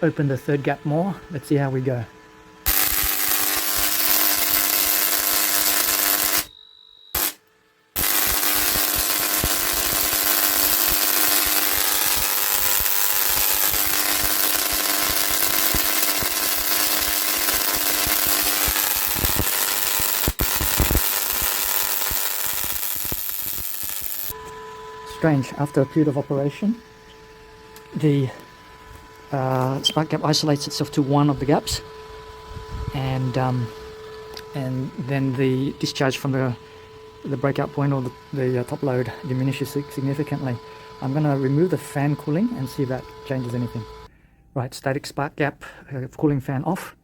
Open the third gap more. Let's see how we go. Strange, after a period of operation, the spark gap isolates itself to one of the gaps, and then the discharge from the breakout point or the top load diminishes significantly. I'm going to remove the fan cooling and see if that changes anything. Right, static spark gap, cooling fan off.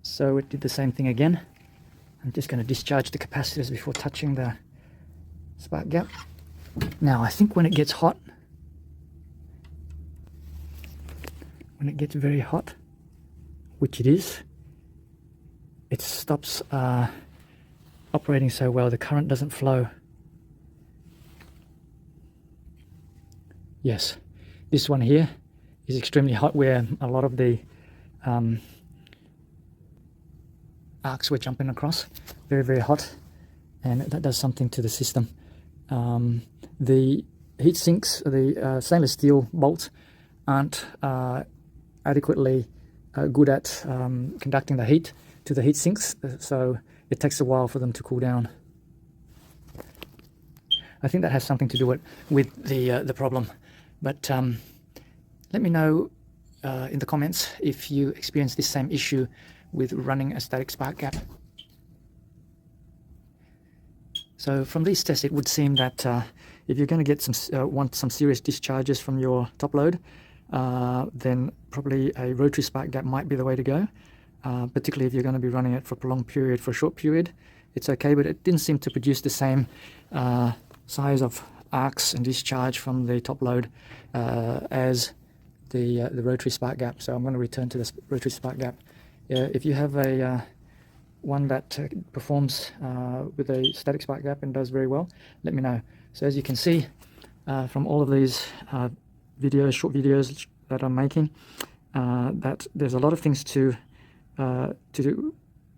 So it did the same thing again. I'm just going to discharge the capacitors before touching the spark gap. Now I think when it gets hot, when it gets very hot, which it is, it stops operating so well. The current doesn't flow. Yes, this one here is extremely hot, where a lot of the arcs were jumping across. Very, very hot, and that does something to the system. The heat sinks, the stainless steel bolts, aren't adequately good at conducting the heat to the heat sinks, so it takes a while for them to cool down. I think that has something to do with the problem. But let me know in the comments if you experience this same issue with running a static spark gap. So from these tests, it would seem that if you're going to get want some serious discharges from your top load, then probably a rotary spark gap might be the way to go. Particularly if you're going to be running it for a prolonged period. For a short period, it's okay, but it didn't seem to produce the same size of arcs and discharge from the top load as the rotary spark gap. So I'm going to return to the rotary spark gap. If you have a one that performs with a static spark gap and does very well, let me know. So as you can see from all of these videos, short videos that I'm making, that there's a lot of things to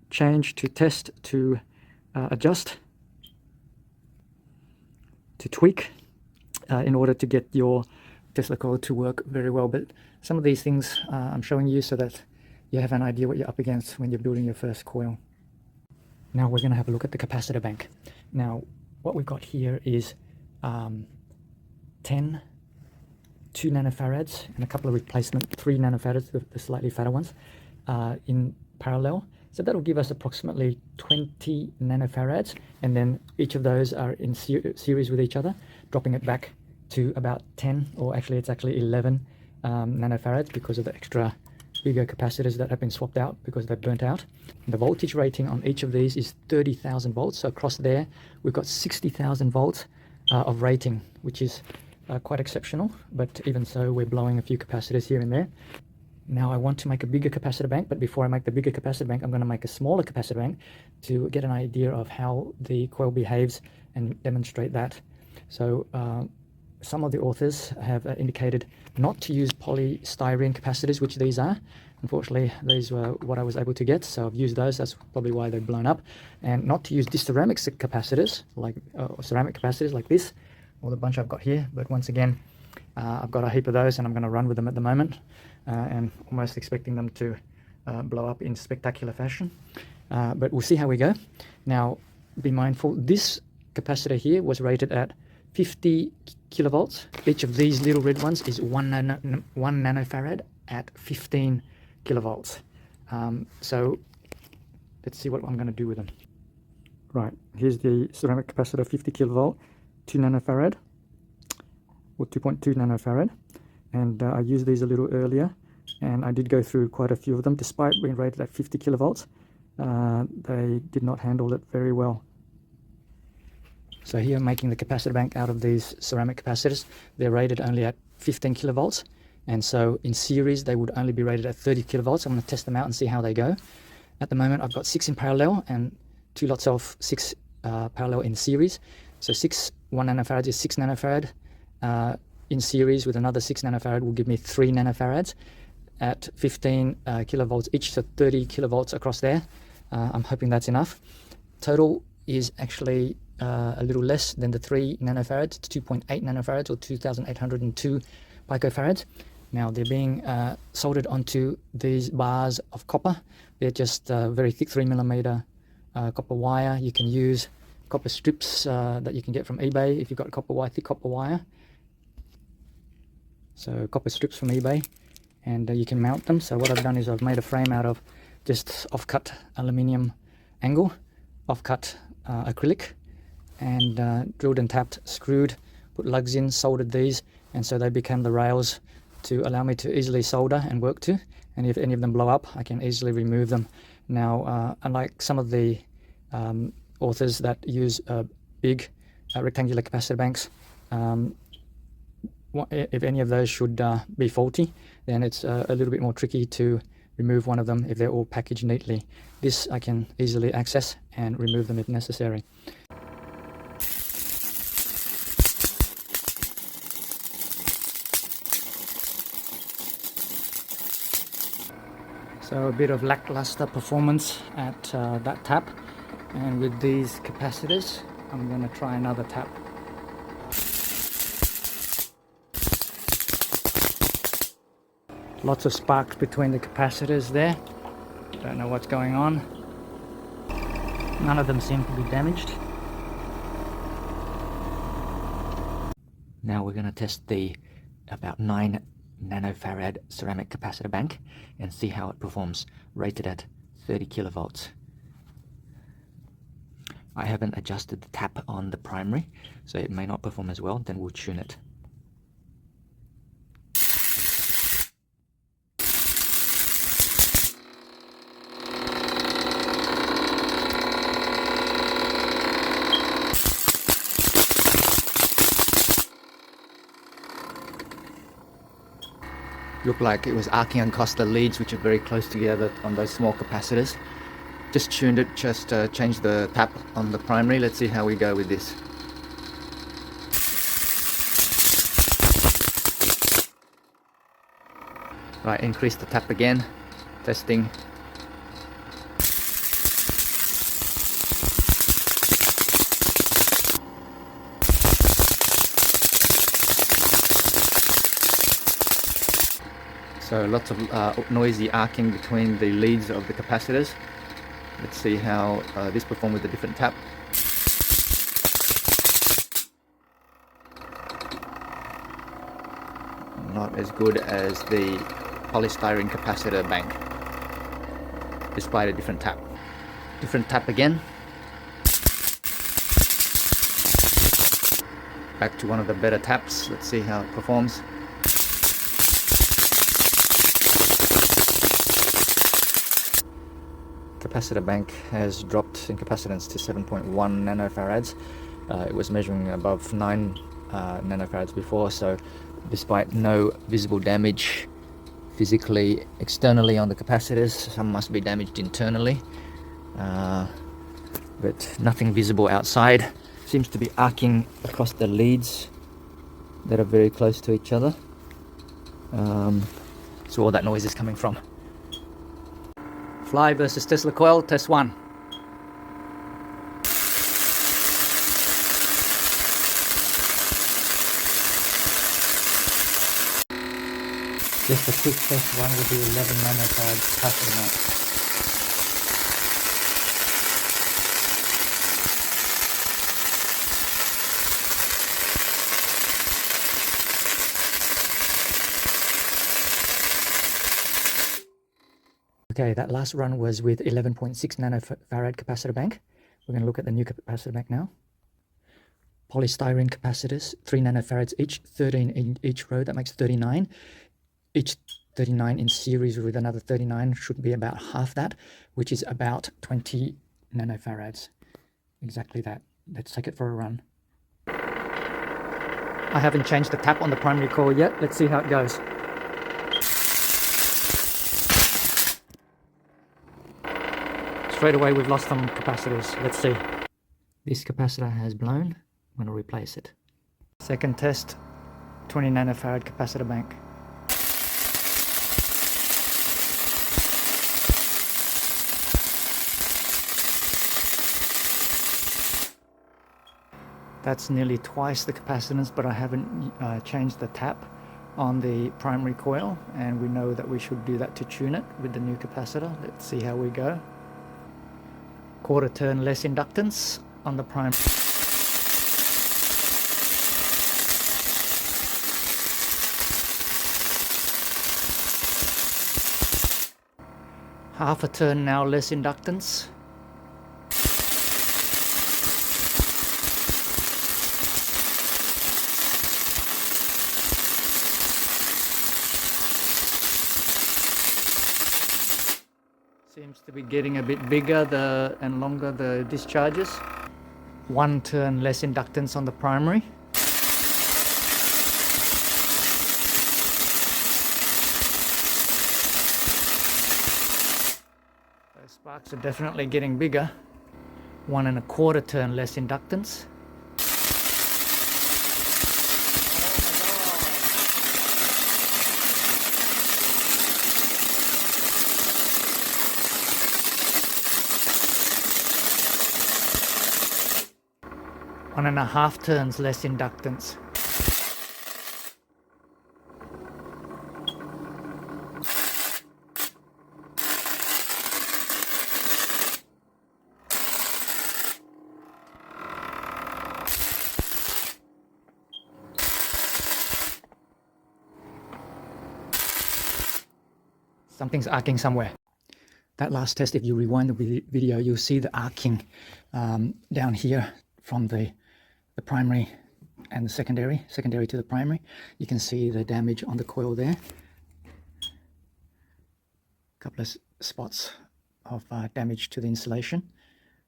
change, to test, to adjust, to tweak in order to get your Tesla coil to work very well. But some of these things I'm showing you so that you have an idea what you're up against when you're building your first coil. Now we're going to have a look at the capacitor bank. Now what we've got here is 10 2 nanofarads and a couple of replacement 3 nanofarads, the slightly fatter ones, in parallel. So that'll give us approximately 20 nanofarads, and then each of those are in series with each other, dropping it back to about 10, or actually it's actually 11 nanofarads because of the extra bigger capacitors that have been swapped out because they're burnt out. The voltage rating on each of these is 30,000 volts. So across there, we've got 60,000 volts of rating, which is quite exceptional. But even so, we're blowing a few capacitors here and there. Now I want to make a bigger capacitor bank, but before I make the bigger capacitor bank, I'm going to make a smaller capacitor bank to get an idea of how the coil behaves and demonstrate that. So some of the authors have indicated not to use polystyrene capacitors, which these are. Unfortunately, these were what I was able to get, so I've used those. That's probably why they've blown up. And not to use ceramic capacitors, like ceramic capacitors like this, or the bunch I've got here. But once again, I've got a heap of those, and I'm going to run with them at the moment, and almost expecting them to blow up in spectacular fashion. But we'll see how we go. Now, be mindful, this capacitor here was rated at 50 kilovolts. Each of these little red ones is 1 nanofarad at 15 kilovolts. So let's see what I'm going to do with them. Right, here's the ceramic capacitor, 50 kilovolt, 2 nanofarad, or 2.2 nanofarad. And I used these a little earlier, and I did go through quite a few of them. Despite being rated at 50 kilovolts, they did not handle it very well. So here I'm making the capacitor bank out of these ceramic capacitors. They're rated only at 15 kilovolts, and so in series they would only be rated at 30 kilovolts. I'm going to test them out and see how they go. At the moment I've got 6 in parallel and 2 lots of 6 parallel in series. So 1 nanofarad is 6 nanofarad. In series with another 6 nanofarad will give me 3 nanofarads at 15 kilovolts each, so 30 kilovolts across there. I'm hoping that's enough. Total is actually a little less than the 3 nanofarads. It's 2.8 nanofarads, or 2,802 picofarads. Now they're being soldered onto these bars of copper. They're just very thick 3mm copper wire. You can use copper strips that you can get from eBay if you've got copper wire, thick copper wire. So copper strips from eBay, and you can mount them. So what I've done is I've made a frame out of just off-cut aluminium angle, off-cut acrylic, and drilled and tapped, screwed, put lugs in, soldered these, and so they become the rails to allow me to easily solder and work to. And if any of them blow up, I can easily remove them. Now, unlike some of the authors that use big rectangular capacitor banks, if any of those should be faulty, then it's a little bit more tricky to remove one of them if they're all packaged neatly. This I can easily access and remove them if necessary. So a bit of lackluster performance at that tap, and with these capacitors I'm going to try another tap. Lots of sparks between the capacitors there. Don't know what's going on. None of them seem to be damaged. Now we're going to test the about 9 nanofarad ceramic capacitor bank and see how it performs, rated at 30 kilovolts. I haven't adjusted the tap on the primary, so it may not perform as well. Then we'll tune it. Looked like it was arcing across the leads, which are very close together on those small capacitors. Just tuned it, just changed the tap on the primary. Let's see how we go with this. Right, increase the tap again, testing. So lots of noisy arcing between the leads of the capacitors. Let's see how this performs with a different tap. Not as good as the polystyrene capacitor bank, despite a different tap. Different tap again. Back to one of the better taps. Let's see how it performs. Capacitor bank has dropped in capacitance to 7.1 nanofarads. It was measuring above 9 nanofarads before, so despite no visible damage physically externally on the capacitors. Some must be damaged internally, but nothing visible outside. Seems to be arcing across the leads that are very close to each other. So all that noise is coming from. Fly versus Tesla coil, test 1. Just a quick test run with the 11 nanofarad capacitor mount. Okay, that last run was with 11.6 nanofarad capacitor bank. We're going to look at the new capacitor bank now. Polystyrene capacitors, 3 nanofarads each, 13 in each row, that makes 39. Each 39 in series with another 39 should be about half that, which is about 20 nanofarads. Exactly that. Let's take it for a run. I haven't changed the tap on the primary coil yet. Let's see how it goes. Straight away we've lost some capacitors. Let's see. This capacitor has blown. I'm going to replace it. Second test, 20 nanofarad capacitor bank. That's nearly twice the capacitance, but I haven't changed the tap on the primary coil, and we know that we should do that to tune it with the new capacitor. Let's see how we go. Quarter turn less inductance on the primary. Half a turn now less inductance. Seems to be getting a bit bigger and longer the discharges. 1 turn less inductance on the primary. Those sparks are definitely getting bigger. 1 1/4 turn less inductance. 1 1/2 turns less inductance. Something's arcing somewhere. That last test, if you rewind the video, you'll see the arcing down here from the primary and the secondary to the primary. You can see the damage on the coil there. A couple of spots of damage to the insulation,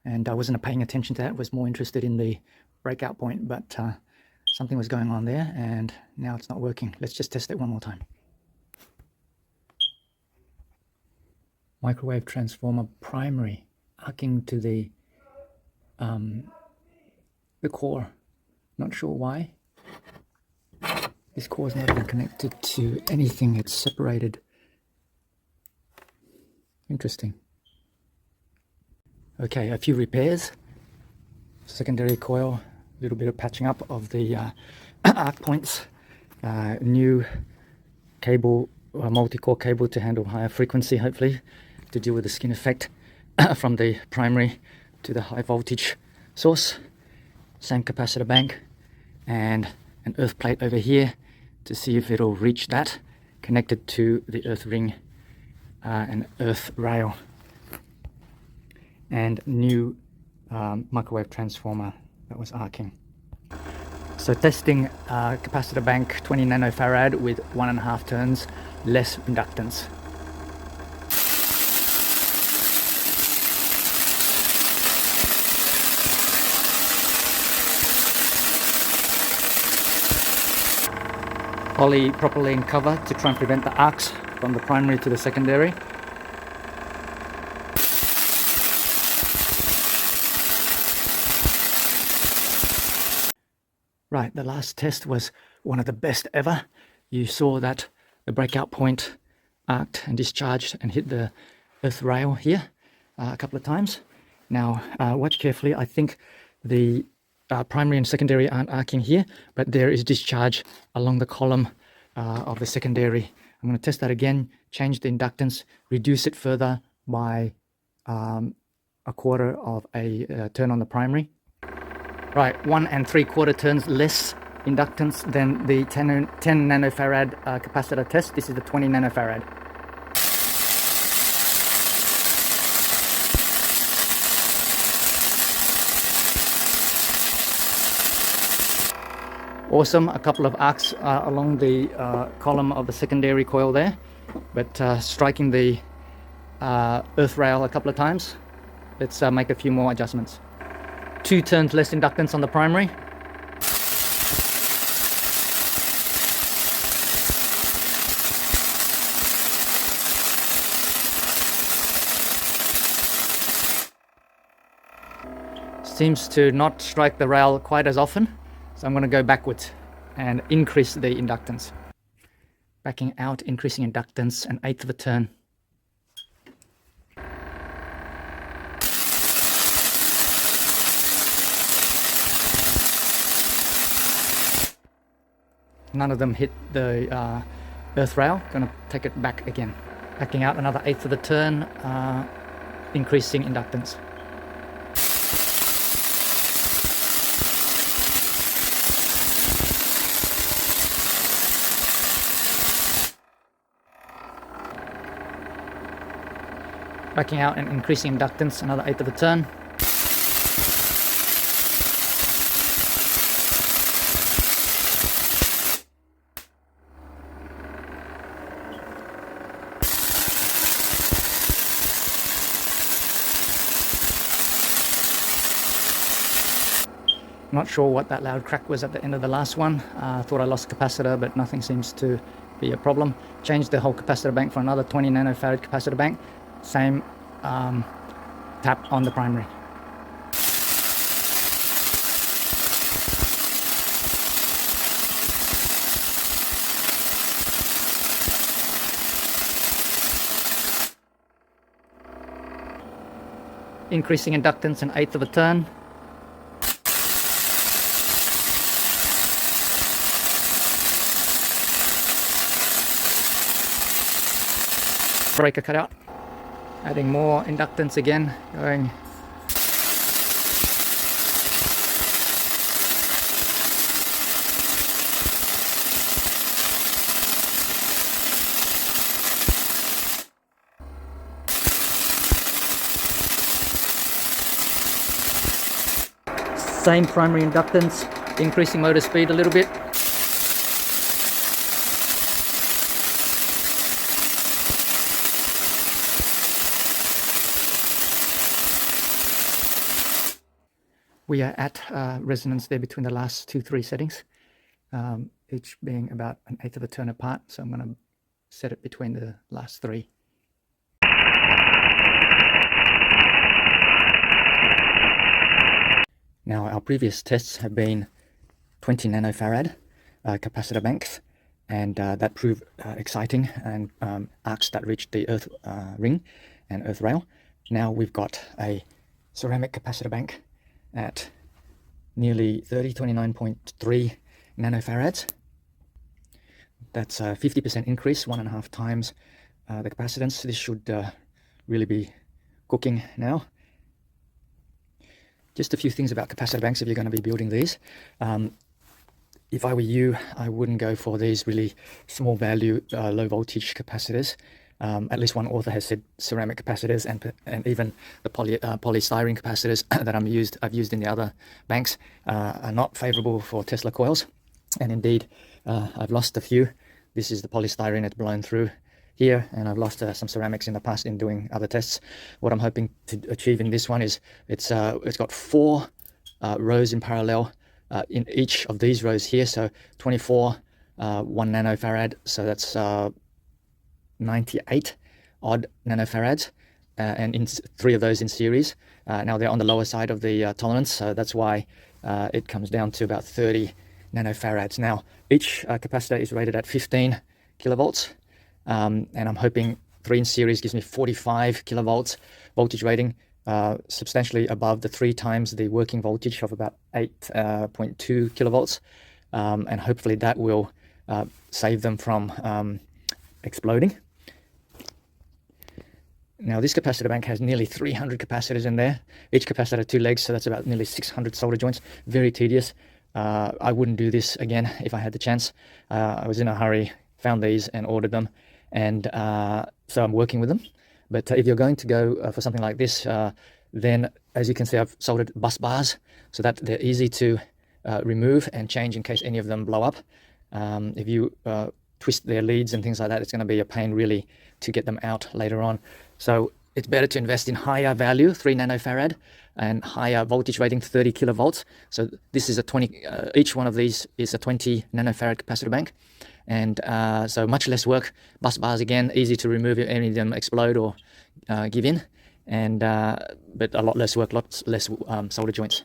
and I wasn't paying attention to that. I was more interested in the breakout point, but something was going on there, and now it's not working. Let's just test it one more time. Microwave transformer primary arcing to the core. Not sure why. This core is not even connected to anything. It's separated. Interesting. Okay, a few repairs. Secondary coil, a little bit of patching up of the arc points. New cable, multi-core cable to handle higher frequency, hopefully, to deal with the skin effect from the primary to the high voltage source. Same capacitor bank, and an earth plate over here to see if it'll reach that, connected to the earth ring and earth rail. And new microwave transformer that was arcing. So testing capacitor bank 20 nanofarad with 1 1/2 turns less inductance. Polypropylene cover to try and prevent the arcs from the primary to the secondary. Right, the last test was one of the best ever. You saw that the breakout point arced and discharged and hit the earth rail here a couple of times. Now watch carefully. I think the primary and secondary aren't arcing here, but there is discharge along the column of the secondary. I'm going to test that again, change the inductance, reduce it further by a quarter of a turn on the primary. Right, 1 3/4 turns less inductance than the 10 nanofarad capacitor test. This is the 20 nanofarad. Awesome, a couple of arcs along the column of the secondary coil there, but striking the earth rail a couple of times. Let's make a few more adjustments. 2 turns less inductance on the primary. Seems to not strike the rail quite as often, so I'm going to go backwards and increase the inductance. Backing out, increasing inductance, an eighth of a turn. None of them hit the earth rail. Gonna take it back again. Backing out another eighth of the turn, increasing inductance. Backing out and increasing inductance, another eighth of a turn. Not sure what that loud crack was at the end of the last one. Thought I lost capacitor, but nothing seems to be a problem. Changed the whole capacitor bank for another 20 nanofarad capacitor bank. Same tap on the primary. Increasing inductance an eighth of a turn. Breaker cut out. Adding more inductance again, going same primary inductance, increasing motor speed a little bit. We are at resonance there between the last 2-3 settings, each being about an eighth of a turn apart. So I'm going to set it between the last 3. Now our previous tests have been 20 nanofarad capacitor banks, and that proved exciting, and arcs that reached the earth ring and earth rail. Now we've got a ceramic capacitor bank at nearly 29.3 nanofarads. That's a 50% increase, 1.5 times the capacitance. This should really be cooking now. Just a few things about capacitor banks if you're going to be building these. If I were you, I wouldn't go for these really small value, low voltage capacitors. At least one author has said ceramic capacitors and even the polystyrene capacitors that I've used in the other banks are not favorable for Tesla coils. And indeed, I've lost a few. This is the polystyrene that's blown through here, and I've lost some ceramics in the past in doing other tests. What I'm hoping to achieve in this one is it's got 4 rows in parallel in each of these rows here. So 24, 1 nanofarad. So that's 98 odd nanofarads, and in 3 of those in series. Now they're on the lower side of the tolerance, so that's why it comes down to about 30 nanofarads. Now each capacitor is rated at 15 kilovolts, and I'm hoping 3 in series gives me 45 kilovolts voltage rating, substantially above the 3 times the working voltage of about 8.2 kilovolts, and hopefully that will save them from exploding. Now this capacitor bank has nearly 300 capacitors in there. Each capacitor had 2 legs, so that's about nearly 600 solder joints. Very tedious. I wouldn't do this again if I had the chance. I was in a hurry, found these and ordered them, and so I'm working with them. But if you're going to go for something like this, then as you can see, I've soldered bus bars so that they're easy to remove and change in case any of them blow up. If you twist their leads and things like that, it's going to be a pain really to get them out later on. So it's better to invest in higher value, 3 nanofarad, and higher voltage rating, 30 kilovolts. So this is a 20, each one of these is a 20 nanofarad capacitor bank. And so much less work. Bus bars, again, easy to remove if any of them explode or give in. And but a lot less work, lots less solder joints.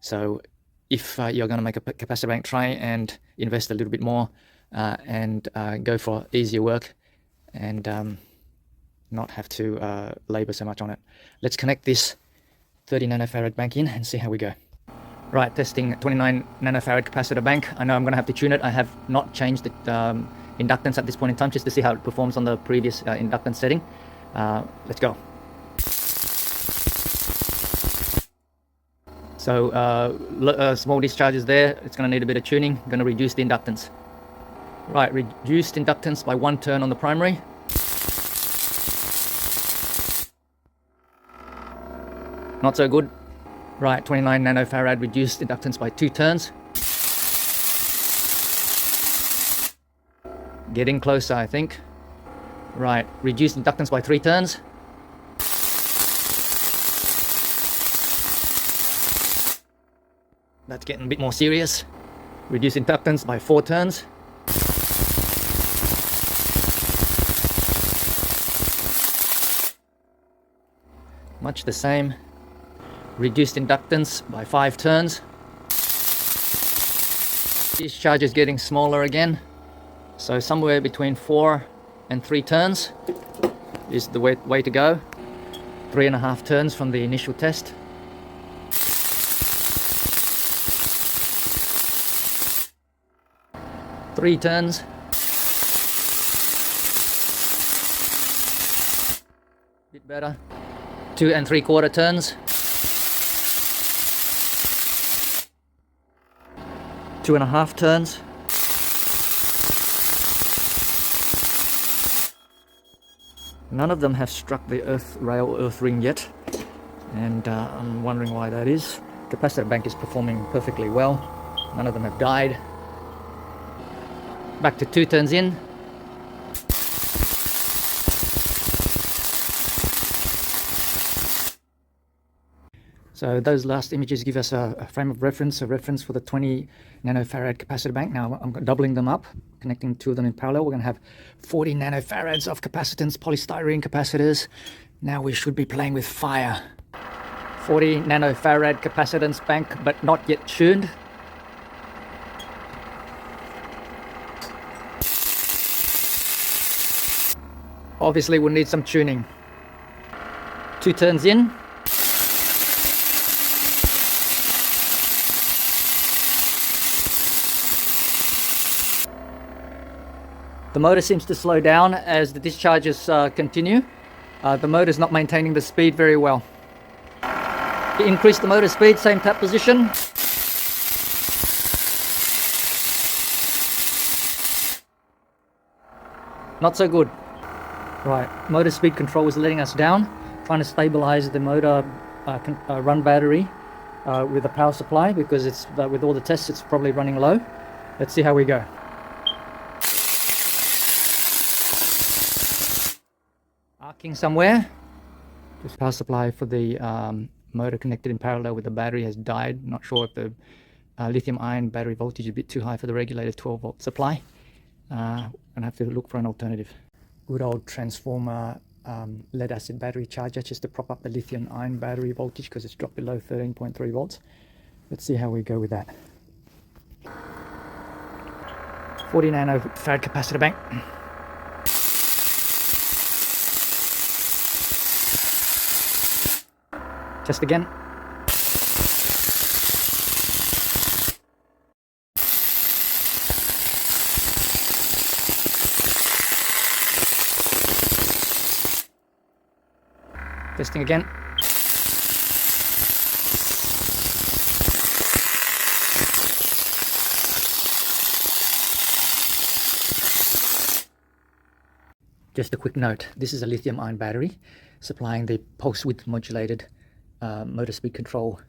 So if you're going to make a capacitor bank, try and invest a little bit more and go for easier work and not have to labor so much on it. Let's connect this 30 nanofarad bank in and see how we go. Right, testing 29 nanofarad capacitor bank. I know I'm going to have to tune it. I have not changed the inductance at this point in time just to see how it performs on the previous inductance setting. Let's go. So small discharges there. It's going to need a bit of tuning. I'm going to reduce the inductance. Right, reduced inductance by 1 turn on the primary. Not so good. Right, 29 nanofarad reduced inductance by 2 turns. Getting closer, I think. Right, reduced inductance by 3 turns. That's getting a bit more serious. Reduce inductance by 4 turns. Much the same. Reduced inductance by 5 turns. Discharge is getting smaller again. So somewhere between 4 and 3 turns is the way to go. 3.5 turns from the initial test. Three turns. Bit better. 2 3/4 turns. 2.5 turns. None of them have struck the earth rail or earth ring yet, and I'm wondering why that is. Capacitor bank is performing perfectly well. None of them have died. Back to 2 turns in. So those last images give us a frame of reference, a reference for the 20 nanofarad capacitor bank. Now I'm doubling them up, connecting 2 of them in parallel. We're going to have 40 nanofarads of capacitance, polystyrene capacitors. Now we should be playing with fire. 40 nanofarad capacitance bank, but not yet tuned. Obviously we'll need some tuning. 2 turns in. The motor seems to slow down as the discharges continue. The motor is not maintaining the speed very well. Increase the motor speed, same tap position. Not so good. Right, motor speed control is letting us down. Trying to stabilize the motor run battery with a power supply because it's with all the tests it's probably running low. Let's see how we go. Arcing somewhere. Just power supply for the motor connected in parallel with the battery has died. Not sure if the lithium ion battery voltage is a bit too high for the regulated 12-volt supply. And I have to look for an alternative. good old transformer lead acid battery charger just to prop up the lithium ion battery voltage because it's dropped below 13.3 volts. Let's see how we go with that. 40 nanofarad capacitor bank. Test again. Testing again. Just a quick note, this is a lithium ion battery supplying the pulse width modulated motor speed control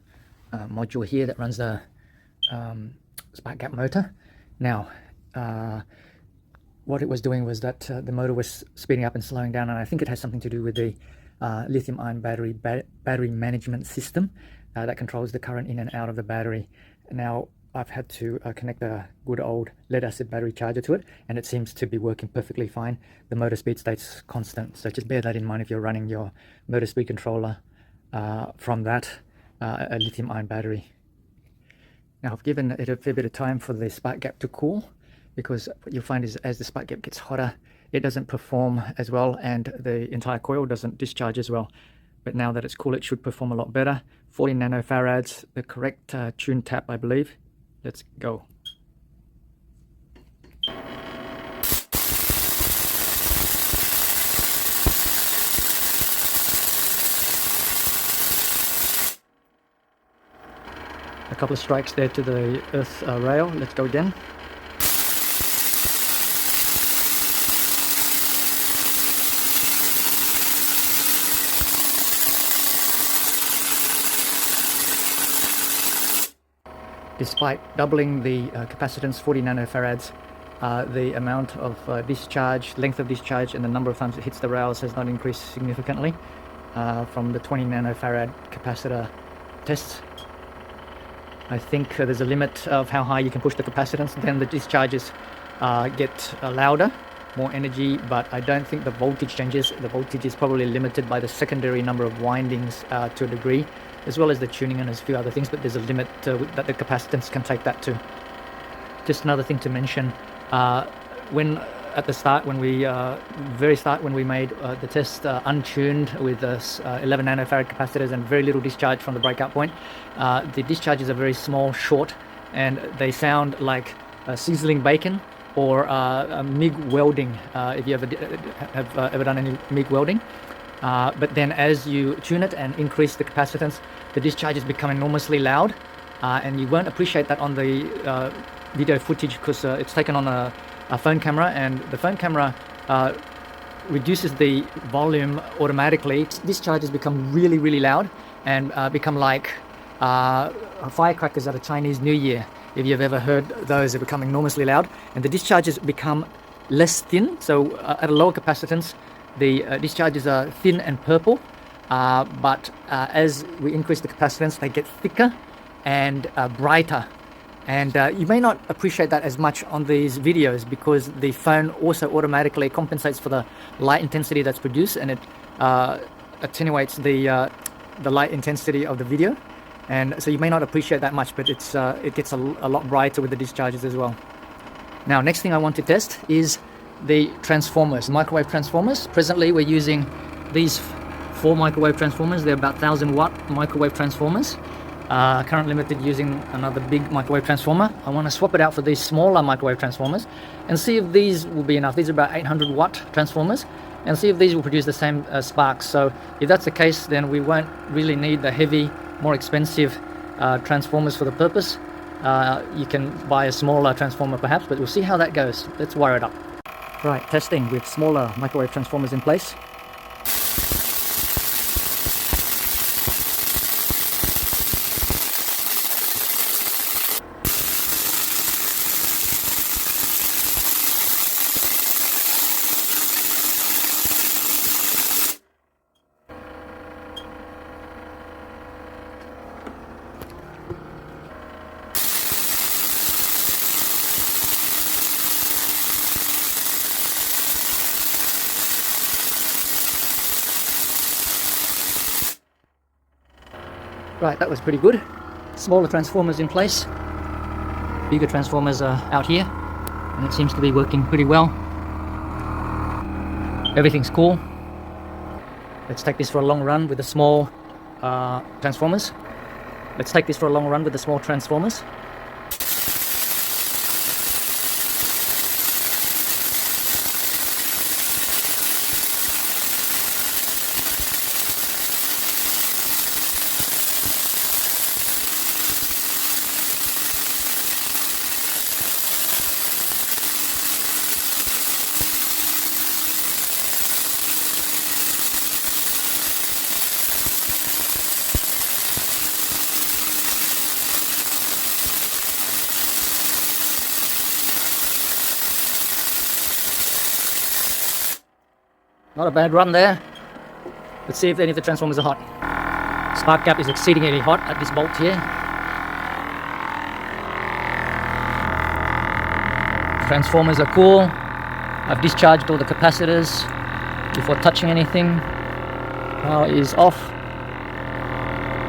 module here that runs the spark gap motor. Now, what it was doing was that the motor was speeding up and slowing down, and I think it has something to do with the lithium ion battery management system that controls the current in and out of the battery. Now, I've had to connect a good old lead acid battery charger to it, and it seems to be working perfectly fine. The motor speed stays constant, so just bear that in mind if you're running your motor speed controller from that a lithium ion battery. Now, I've given it a fair bit of time for the spark gap to cool, because what you'll find is as the spark gap gets hotter, it doesn't perform as well and the entire coil doesn't discharge as well. But now that it's cool, it should perform a lot better. 40 nanofarads, the correct tune tap, I believe. Let's go. A couple of strikes there to the earth rail. Let's go again. Despite doubling the capacitance, 40 nanofarads, the amount of discharge, length of discharge, and the number of times it hits the rails has not increased significantly from the 20 nanofarad capacitor tests. I think there's a limit of how high you can push the capacitance, then the discharges get louder, more energy, but I don't think the voltage changes. The voltage is probably limited by the secondary number of windings to a degree, as well as the tuning and a few other things, but there's a limit that the capacitance can take that to. Just another thing to mention, when at the start, when we when we made the test untuned with 11 nanofarad capacitors and very little discharge from the breakout point, the discharges are very small, short, and they sound like sizzling bacon or MIG welding, if you have ever done any MIG welding. But then as you tune it and increase the capacitance, the discharges become enormously loud, and you won't appreciate that on the video footage because it's taken on a phone camera, and the phone camera reduces the volume automatically. Discharges become really, really loud and become like firecrackers at a Chinese New Year. If you've ever heard those, they become enormously loud, and the discharges become less thin. So at a lower capacitance, the discharges are thin and purple, but as we increase the capacitance, they get thicker and brighter. And you may not appreciate that as much on these videos because the phone also automatically compensates for the light intensity that's produced, and it attenuates the light intensity of the video. And so you may not appreciate that much, but it gets a lot brighter with the discharges as well. Now, next thing I want to test is the transformers, microwave transformers. Presently, we're using these 4 microwave transformers. They're about 1,000 watt microwave transformers. Current limited using another big microwave transformer. I want to swap it out for these smaller microwave transformers and see if these will be enough. These are about 800 watt transformers, and see if these will produce the same sparks. So if that's the case, then we won't really need the heavy, more expensive transformers for the purpose. You can buy a smaller transformer perhaps, but we'll see how that goes. Let's wire it up. Right, testing with smaller microwave transformers in place. Right, that was pretty good. Smaller transformers in place. Bigger transformers are out here. And it seems to be working pretty well. Everything's cool. Let's take this for a long run with the small transformers. Let's take this for a long run with the small transformers. Not a bad run there. Let's see if any of the transformers are hot. Spark gap is exceedingly hot at this bolt here. Transformers are cool. I've discharged all the capacitors before touching anything. Power is off.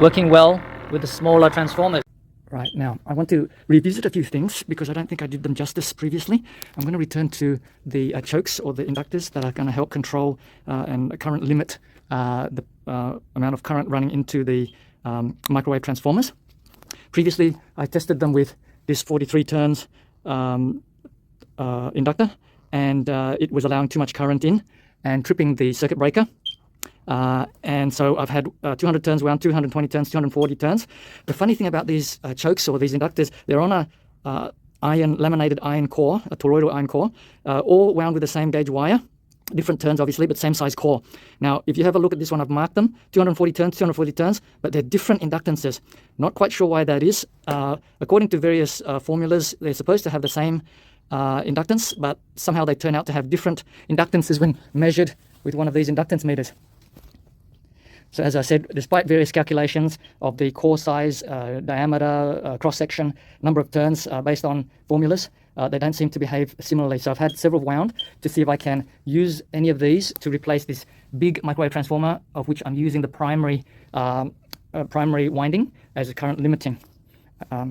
Working well with the smaller transformers. Right, now I want to revisit a few things because I don't think I did them justice previously. I'm going to return to the chokes or the inductors that are going to help control and current limit the amount of current running into the microwave transformers. Previously, I tested them with this 43 turns inductor, and it was allowing too much current in and tripping the circuit breaker. And so I've had 200 turns wound, 220 turns, 240 turns. The funny thing about these chokes or these inductors, they're on a laminated iron core, a toroidal iron core, all wound with the same gauge wire. Different turns, obviously, but same size core. Now, if you have a look at this one, I've marked them, 240 turns, 240 turns, but they're different inductances. Not quite sure why that is. According to various formulas, they're supposed to have the same inductance, but somehow they turn out to have different inductances when measured with one of these inductance meters. So as I said, despite various calculations of the core size, diameter, cross-section, number of turns based on formulas, they don't seem to behave similarly. So I've had several wound to see if I can use any of these to replace this big microwave transformer, of which I'm using the primary winding as a current limiting. I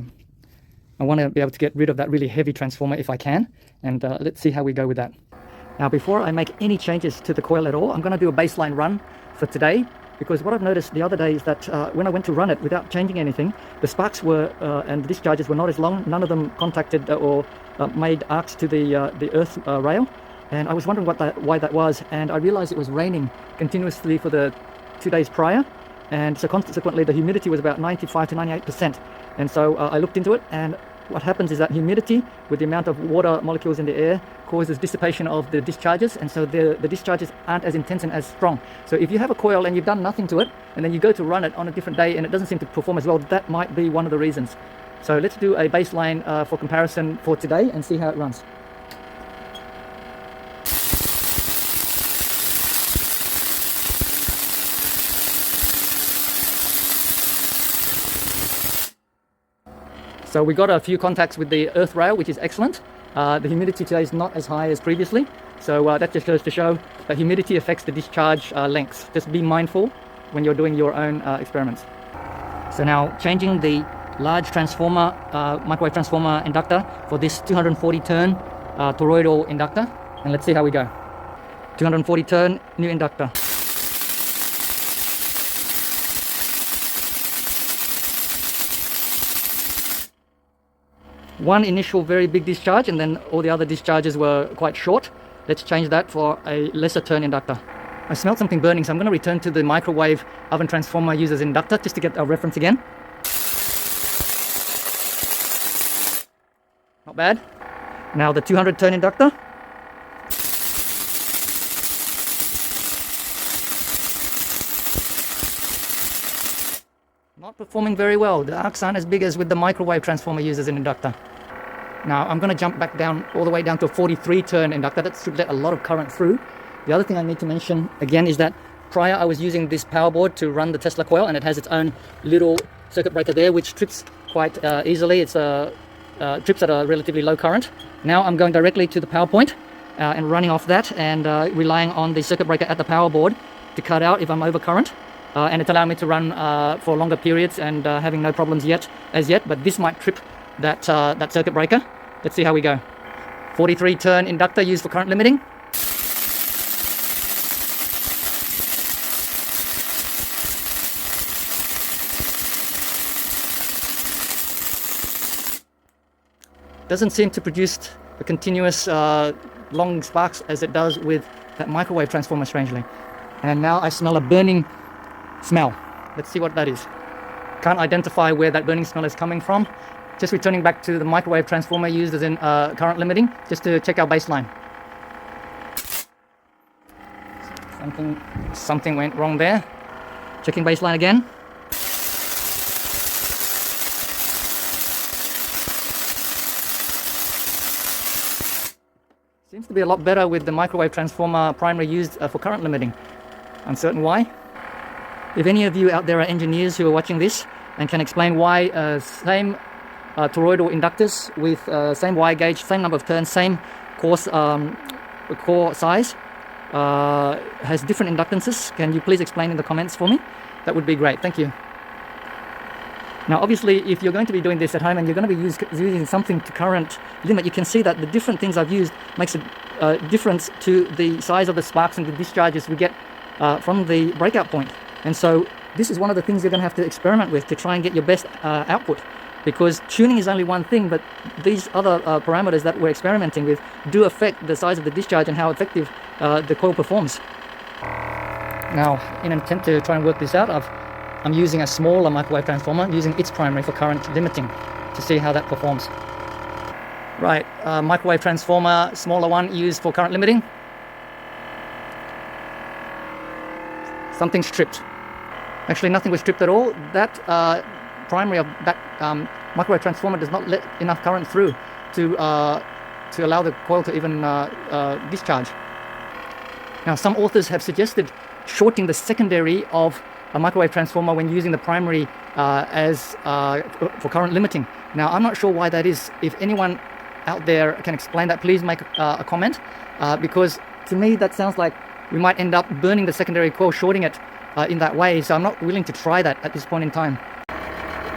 want to be able to get rid of that really heavy transformer if I can, and let's see how we go with that. Now, before I make any changes to the coil at all, I'm going to do a baseline run for today. Because what I've noticed the other day is that when I went to run it without changing anything, the sparks were and the discharges were not as long. None of them contacted or made arcs to the earth rail, and I was wondering why that was. And I realized it was raining continuously for the 2 days prior, and so consequently the humidity was about 95 to 98%. And so I looked into it, and what happens is that humidity with the amount of water molecules in the air causes dissipation of the discharges, and so the discharges aren't as intense and as strong. So if you have a coil and you've done nothing to it, and then you go to run it on a different day and it doesn't seem to perform as well, that might be one of the reasons. So let's do a baseline for comparison for today and see how it runs. So we got a few contacts with the earth rail, which is excellent. The humidity today is not as high as previously. So that just goes to show that humidity affects the discharge lengths. Just be mindful when you're doing your own experiments. So now changing the large transformer, microwave transformer inductor for this 240 turn toroidal inductor. And let's see how we go. 240 turn, new inductor. One initial very big discharge, and then all the other discharges were quite short. Let's change that for a lesser turn inductor. I smelled something burning, so I'm going to return to the microwave oven transformer user's inductor just to get a reference again. Not bad. Now the 200 turn inductor. Not performing very well. The arcs aren't as big as with the microwave transformer used as an inductor. Now I'm going to jump back down all the way down to a 43 turn inductor. That should let a lot of current through. The other thing I need to mention again is that prior I was using this power board to run the Tesla coil, and it has its own little circuit breaker there which trips quite easily. It's trips at a relatively low current. Now I'm going directly to the power point and running off that and relying on the circuit breaker at the power board to cut out if I'm over current. and it's allowing me to run for longer periods and having no problems as yet, but this might trip that circuit breaker. Let's see how we go. 43 turn inductor used for current limiting. Doesn't seem to produce a continuous long sparks as it does with that microwave transformer, strangely. And now I smell a burning smell. Let's see what that is. Can't identify where that burning smell is coming from. Just returning back to the microwave transformer used as in current limiting, just to check our baseline. Something went wrong there. Checking baseline again. Seems to be a lot better with the microwave transformer primary used for current limiting. Uncertain why. If any of you out there are engineers who are watching this and can explain why same toroidal inductors with same wire gauge, same number of turns, same core size has different inductances, can you please explain in the comments for me? That would be great. Thank you. Now obviously if you're going to be doing this at home and you're going to be using something to current limit, you can see that the different things I've used makes a difference to the size of the sparks and the discharges we get from the breakout point. And so this is one of the things you're going to have to experiment with to try and get your best output, because tuning is only one thing, but these other parameters that we're experimenting with do affect the size of the discharge and how effective the coil performs. Now in an attempt to try and work this out, I'm using a smaller microwave transformer, using its primary for current limiting to see how that performs. Right, microwave transformer, smaller one used for current limiting. Something's tripped. Actually, nothing was tripped at all. That primary of that microwave transformer does not let enough current through to allow the coil to even discharge. Now, some authors have suggested shorting the secondary of a microwave transformer when using the primary for current limiting. Now, I'm not sure why that is. If anyone out there can explain that, please make a comment, because to me that sounds like we might end up burning the secondary coil, shorting it in that way. So I'm not willing to try that at this point in time.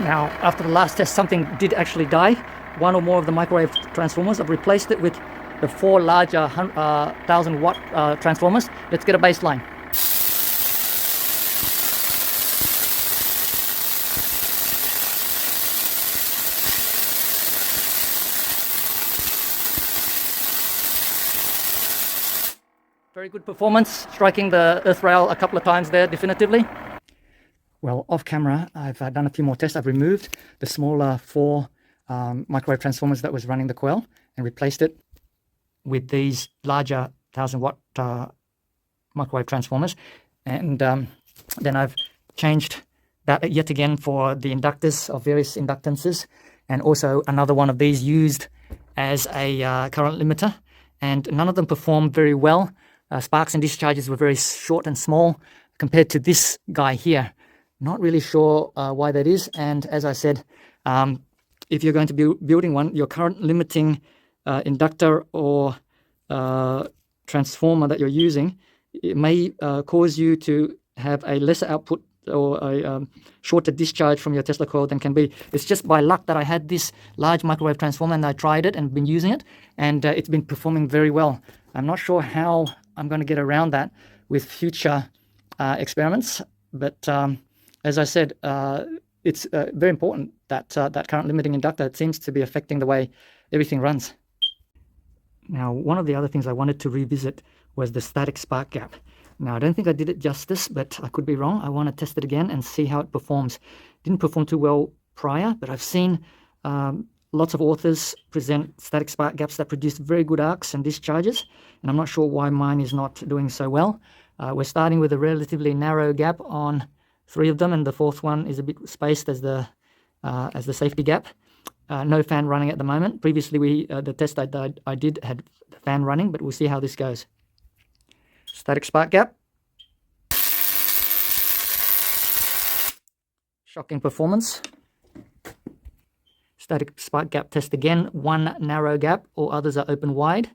Now, after the last test, something did actually die. One or more of the microwave transformers. I've replaced it with the 4 larger 1000 watt transformers. Let's get a baseline. Very good performance, striking the earth rail a couple of times there, definitively. Well, off camera, I've done a few more tests. I've removed the smaller 4 microwave transformers that was running the coil and replaced it with these larger 1000 watt microwave transformers. And then I've changed that yet again for the inductors of various inductances, and also another one of these used as a current limiter. And none of them performed very well. Sparks and discharges were very short and small compared to this guy here. Not really sure why that is. And as I said, if you're going to be building one, your current limiting inductor or transformer that you're using, it may cause you to have a lesser output or a shorter discharge from your Tesla coil than can be. It's just by luck that I had this large microwave transformer and I tried it and been using it, and it's been performing very well. I'm not sure how I'm going to get around that with future experiments, but as I said, it's very important that that current limiting inductor, it seems to be affecting the way everything runs. Now, one of the other things I wanted to revisit was the static spark gap. Now, I don't think I did it justice, but I could be wrong. I want to test it again and see how it performs. Didn't perform too well prior, but I've seen lots of authors present static spark gaps that produce very good arcs and discharges, and I'm not sure why mine is not doing so well. We're starting with a relatively narrow gap on 3 of them, and the 4th one is a bit spaced as the safety gap. No fan running at the moment. Previously, the test I did had the fan running, but we'll see how this goes. Static spark gap. Shocking performance. Static spark gap test again. 1 narrow gap, all others are open wide.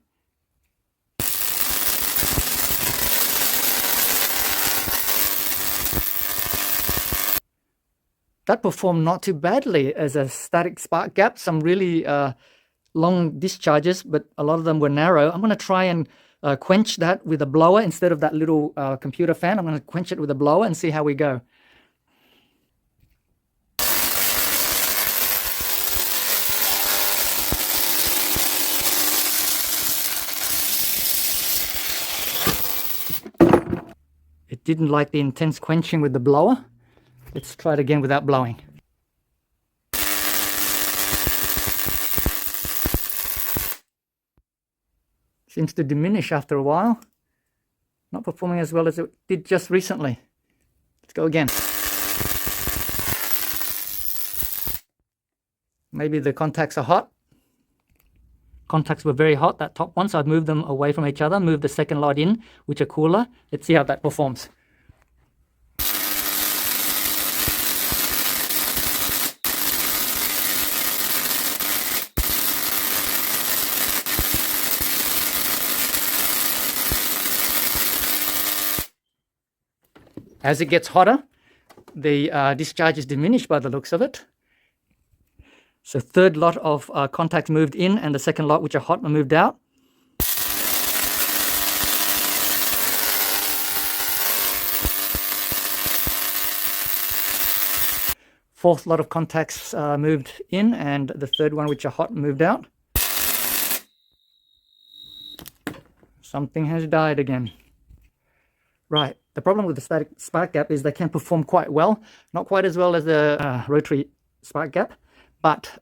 that performed not too badly as a static spark gap. Some really long discharges, but a lot of them were narrow. I'm going to try and quench that with a blower instead of that little computer fan. I'm going to quench it with a blower and see how we go. It didn't like the intense quenching with the blower. Let's try it again without blowing. Seems to diminish after a while. Not performing as well as it did just recently. Let's go again. Maybe the contacts are hot. Contacts were very hot, that top one, so I've moved them away from each other, moved the second lot in, which are cooler. Let's see how that performs. As it gets hotter, the discharge is diminished by the looks of it. So third lot of contacts moved in, and the second lot, which are hot, are moved out. Fourth lot of contacts moved in, and the third one, which are hot, moved out. Something has died again. Right. The problem with the static spark gap is they can perform quite well, not quite as well as the rotary spark gap, but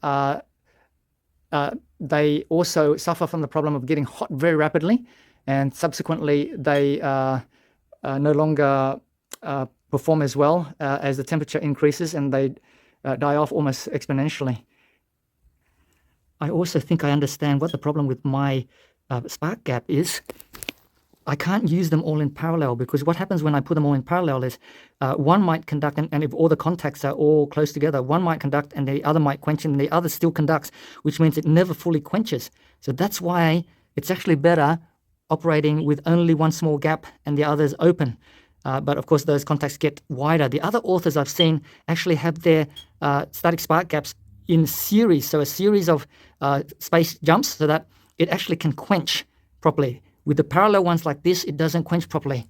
they also suffer from the problem of getting hot very rapidly, and subsequently they no longer perform as well as the temperature increases, and they die off almost exponentially. I also think I understand what the problem with my spark gap is. I can't use them all in parallel, because what happens when I put them all in parallel is one might conduct, and if all the contacts are all close together, one might conduct and the other might quench, and the other still conducts, which means it never fully quenches. So that's why it's actually better operating with only one small gap and the others open. But of course, those contacts get wider. The other authors I've seen actually have their static spark gaps in series, so a series of space jumps, so that it actually can quench properly. With the parallel ones like this, it doesn't quench properly.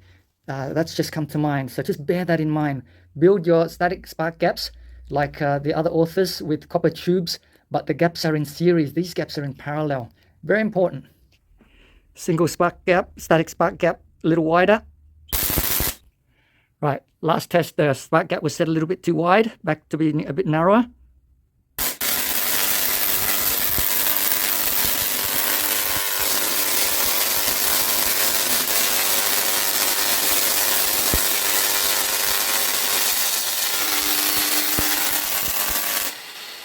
That's just come to mind. So just bear that in mind. Build your static spark gaps like the other authors with copper tubes, but the gaps are in series. These gaps are in parallel. Very important. Single spark gap, static spark gap, a little wider. Right, last test, the spark gap was set a little bit too wide, back to being a bit narrower.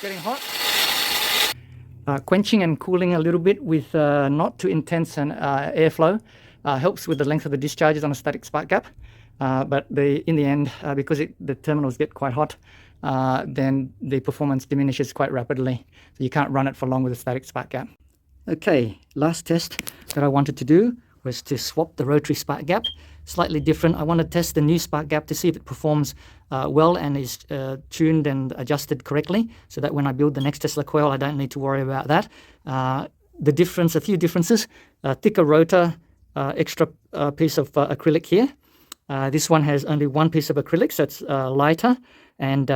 Getting hot. Quenching and cooling a little bit with not too intense an airflow helps with the length of the discharges on a static spark gap. But in the end, because the terminals get quite hot, then the performance diminishes quite rapidly. So you can't run it for long with a static spark gap. Okay, last test that I wanted to do was to swap the rotary spark gap. Slightly different. I want to test the new spark gap to see if it performs well and is tuned and adjusted correctly, so that when I build the next Tesla coil, I don't need to worry about that. The difference, a few differences: thicker rotor, extra piece of acrylic here. This one has only one piece of acrylic, so it's lighter. And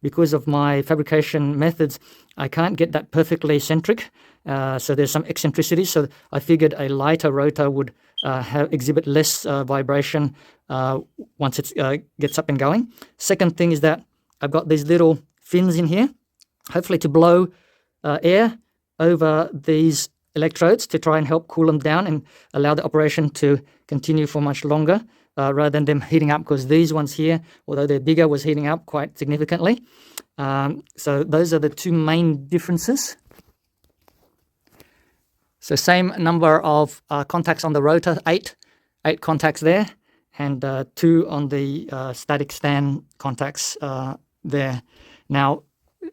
because of my fabrication methods, I can't get that perfectly centric. So there's some eccentricity. So I figured a lighter rotor would exhibit less vibration once it gets up and going. Second thing is that I've got these little fins in here, hopefully to blow air over these electrodes to try and help cool them down and allow the operation to continue for much longer. Rather than them heating up, because these ones here, although they're bigger, was heating up quite significantly. So those are the two main differences. So same number of contacts on the rotor, eight contacts there, and 2 on the static stand contacts there. Now,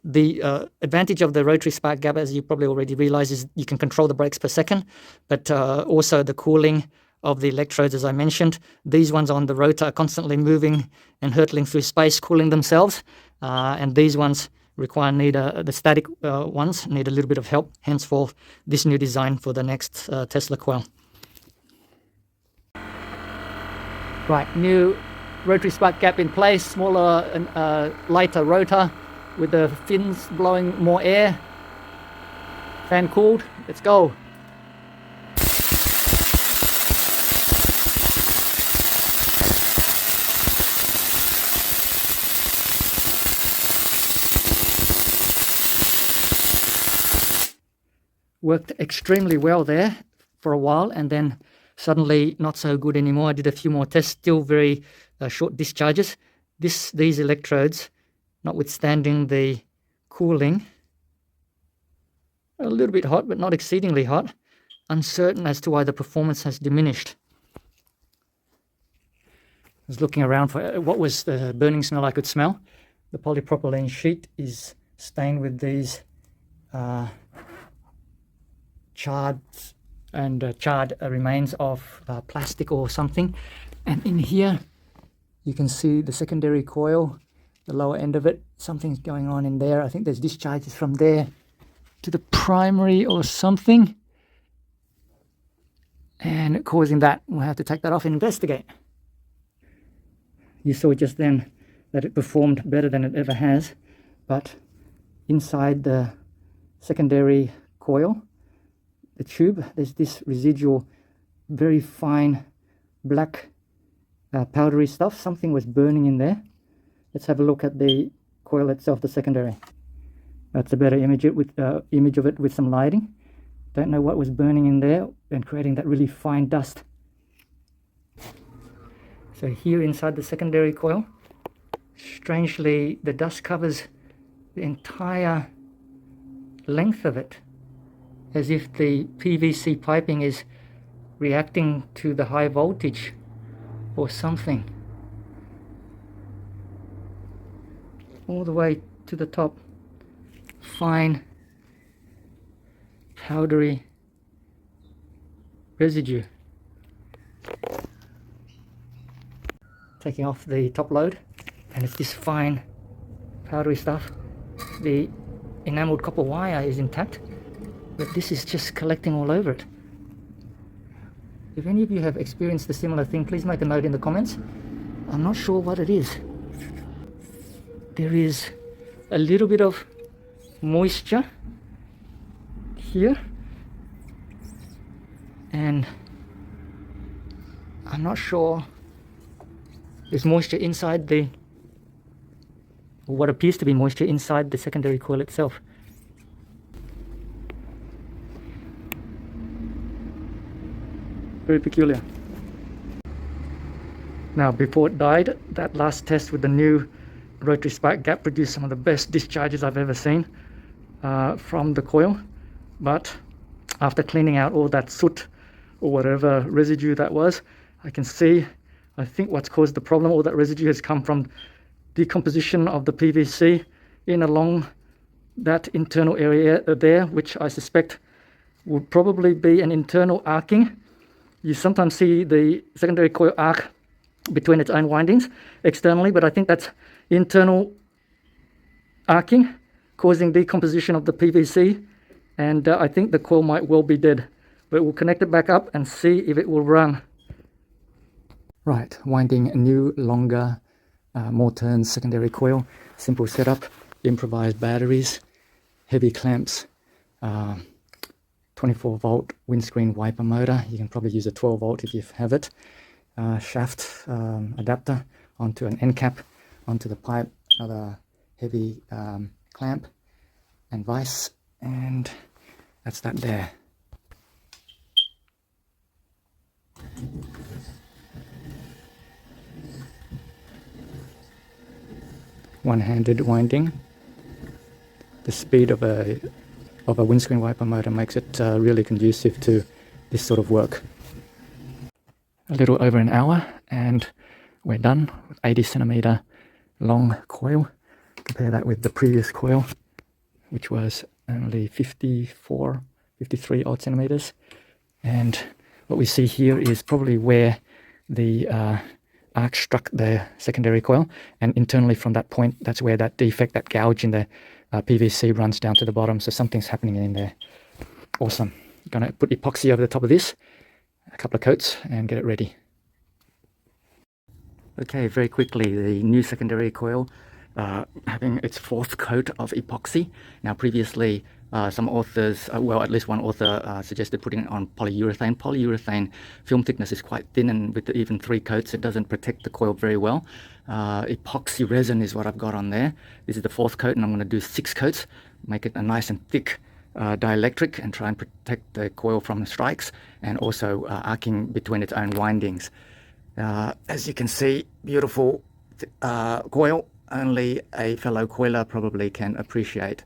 the advantage of the rotary spark gap, as you probably already realize, is you can control the brakes per second, but also the cooling of the electrodes, as I mentioned. These ones on the rotor are constantly moving and hurtling through space, cooling themselves, and these ones the static ones need a little bit of help, henceforth this new design for the next Tesla coil. Right, new rotary spark gap in place, smaller and lighter rotor with the fins blowing more air, fan cooled. Let's go. Worked extremely well there for a while, and then suddenly not so good anymore. I did a few more tests, still very short discharges. These electrodes, notwithstanding the cooling, a little bit hot but not exceedingly hot. Uncertain as to why the performance has diminished. I was looking around for what was the burning smell I could smell. The polypropylene sheet is stained with these charred remains of plastic or something. And in here you can see the secondary coil, the lower end of it. Something's going on in there. I think there's discharges from there to the primary or something, and causing that. We'll have to take that off and investigate. You saw just then that it performed better than it ever has, but inside the secondary coil, the tube, there's this residual very fine black powdery stuff. Something was burning in there. Let's have a look at the coil itself, the secondary. That's a better image of it with some lighting. Don't know what was burning in there and creating that really fine dust. So here inside the secondary coil, strangely the dust covers the entire length of it, as if the PVC piping is reacting to the high voltage or something. All the way to the top, fine powdery residue. Taking off the top load, and it's this fine powdery stuff. The enameled copper wire is intact, but this is just collecting all over it. If any of you have experienced a similar thing, please make a note in the comments. I'm not sure what it is. There is a little bit of moisture here, and I'm not sure. There's moisture inside what appears to be moisture inside the secondary coil itself. Very peculiar. Now, before it died, that last test with the new rotary spark gap produced some of the best discharges I've ever seen from the coil. But after cleaning out all that soot or whatever residue that was, I can see, I think what's caused the problem, all that residue has come from decomposition of the PVC in along that internal area there, which I suspect would probably be an internal arcing. You sometimes see the secondary coil arc between its own windings externally, but I think that's internal arcing causing decomposition of the PVC, and I think the coil might well be dead. But we'll connect it back up and see if it will run. Right, winding a new, longer, more turns secondary coil. Simple setup, improvised batteries, heavy clamps, 24 volt windscreen wiper motor. You can probably use a 12 volt if you have it. Shaft adapter onto an end cap, onto the pipe, another heavy clamp and vise, and that's that there. One-handed winding. The speed of a windscreen wiper motor makes it really conducive to this sort of work. A little over an hour and we're done with 80 centimeter long coil. Compare that with the previous coil, which was only 53 odd centimeters, and what we see here is probably where the arc struck the secondary coil, and internally from that point, that's where that defect, that gouge in the PVC runs down to the bottom. So something's happening in there. Awesome. Gonna put epoxy over the top of this, a couple of coats, and get it ready. Okay, very quickly, the new secondary coil having its 4th coat of epoxy. Now previously, some authors, well, at least one author suggested putting it on polyurethane. Polyurethane film thickness is quite thin, and with even 3 coats, it doesn't protect the coil very well. Epoxy resin is what I've got on there. This is the 4th coat, and I'm going to do 6 coats, make it a nice and thick dielectric, and try and protect the coil from strikes, and also arcing between its own windings. As you can see, beautiful coil, only a fellow coiler probably can appreciate.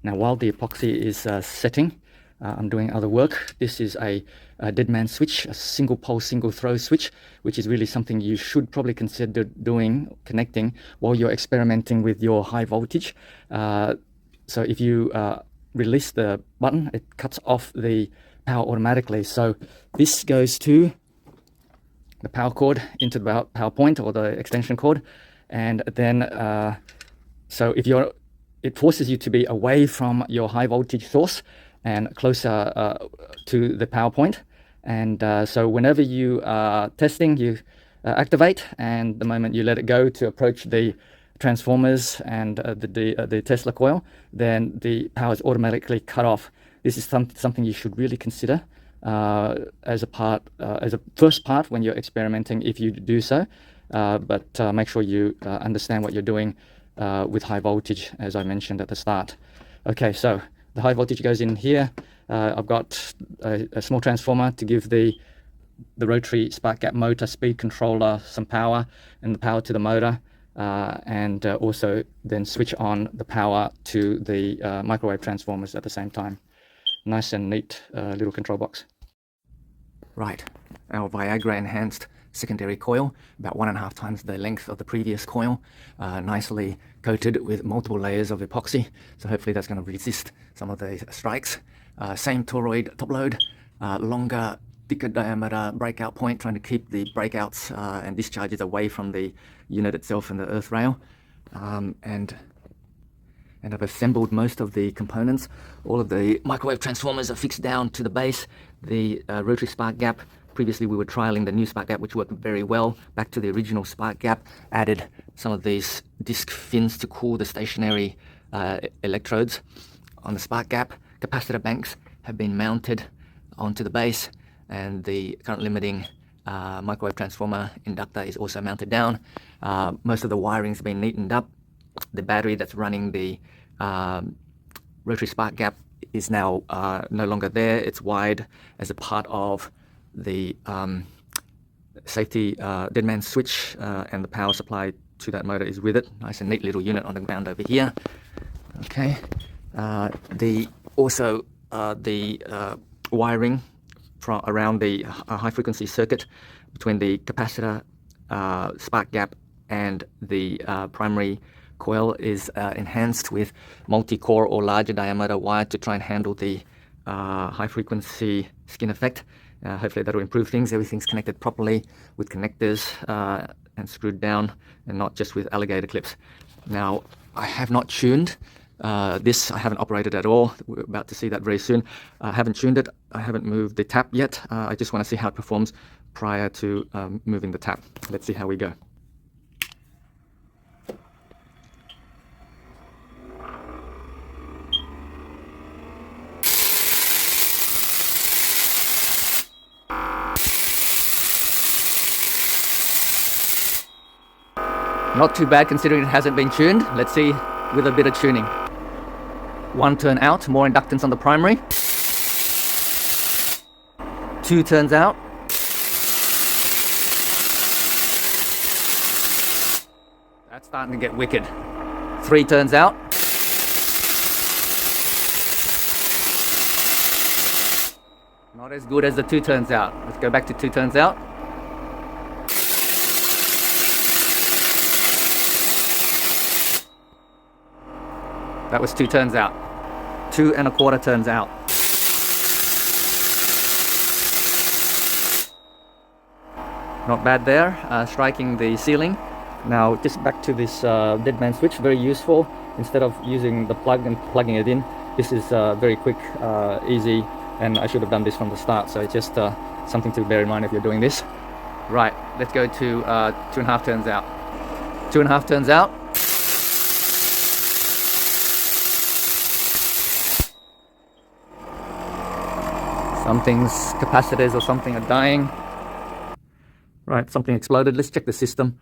Now while the epoxy is setting, I'm doing other work. This is a dead man switch, a single pole, single throw switch, which is really something you should probably consider connecting while you're experimenting with your high voltage. So if you release the button, it cuts off the power automatically. So this goes to the power cord into the power point, or the extension cord, and then so if it forces you to be away from your high voltage source and closer to the power point. And so whenever you are testing, you activate, and the moment you let it go to approach the transformers and the Tesla coil, then the power is automatically cut off. This is something you should really consider as a first part when you're experimenting, if you do so, but make sure you understand what you're doing with high voltage, as I mentioned at the start. Okay, so the high voltage goes in here. I've got a small transformer to give the rotary spark gap motor speed controller some power, and the power to the motor, and also then switch on the power to the microwave transformers at the same time. Nice and neat little control box. Right, our Viagra enhanced secondary coil, about 1.5 times the length of the previous coil, nicely coated with multiple layers of epoxy, so hopefully that's going to resist some of the strikes. Same toroid top load, longer, thicker diameter breakout point, trying to keep the breakouts and discharges away from the unit itself and the earth rail. And I've assembled most of the components. All of the microwave transformers are fixed down to the base. The rotary spark gap, previously we were trialing the new spark gap, which worked very well. Back to the original spark gap, added some of these disc fins to cool the stationary electrodes on the spark gap. Capacitor banks have been mounted onto the base, and the current limiting microwave transformer inductor is also mounted down. Most of the wiring's been neatened up. The battery that's running the rotary spark gap is now no longer there. It's wired as a part of the safety dead man switch, and the power supply to that motor is with it. Nice and neat little unit on the ground over here. Okay. The wiring around the high frequency circuit between the capacitor, spark gap, and the primary coil is enhanced with multi-core or larger diameter wire to try and handle the high frequency skin effect. Hopefully that will improve things. Everything's connected properly with connectors and screwed down, and not just with alligator clips. Now, I have not tuned this. I haven't operated at all. We're about to see that very soon. I haven't tuned it. I haven't moved the tap yet. I just want to see how it performs prior to moving the tap. Let's see how we go. Not too bad considering it hasn't been tuned. Let's see with a bit of tuning. 1 turn out, more inductance on the primary. 2 turns out. That's starting to get wicked. 3 turns out. Not as good as the 2 turns out. Let's go back to 2 turns out. That was 2 turns out. 2 1/4 turns out. Not bad there, striking the ceiling. Now just back to this dead man switch, very useful. Instead of using the plug and plugging it in, this is very quick, easy, and I should have done this from the start, so it's just something to bear in mind if you're doing this. Right, let's go to 2.5 turns out. 2.5 turns out. Something's capacitors or something are dying. Right, something exploded. Let's check the system.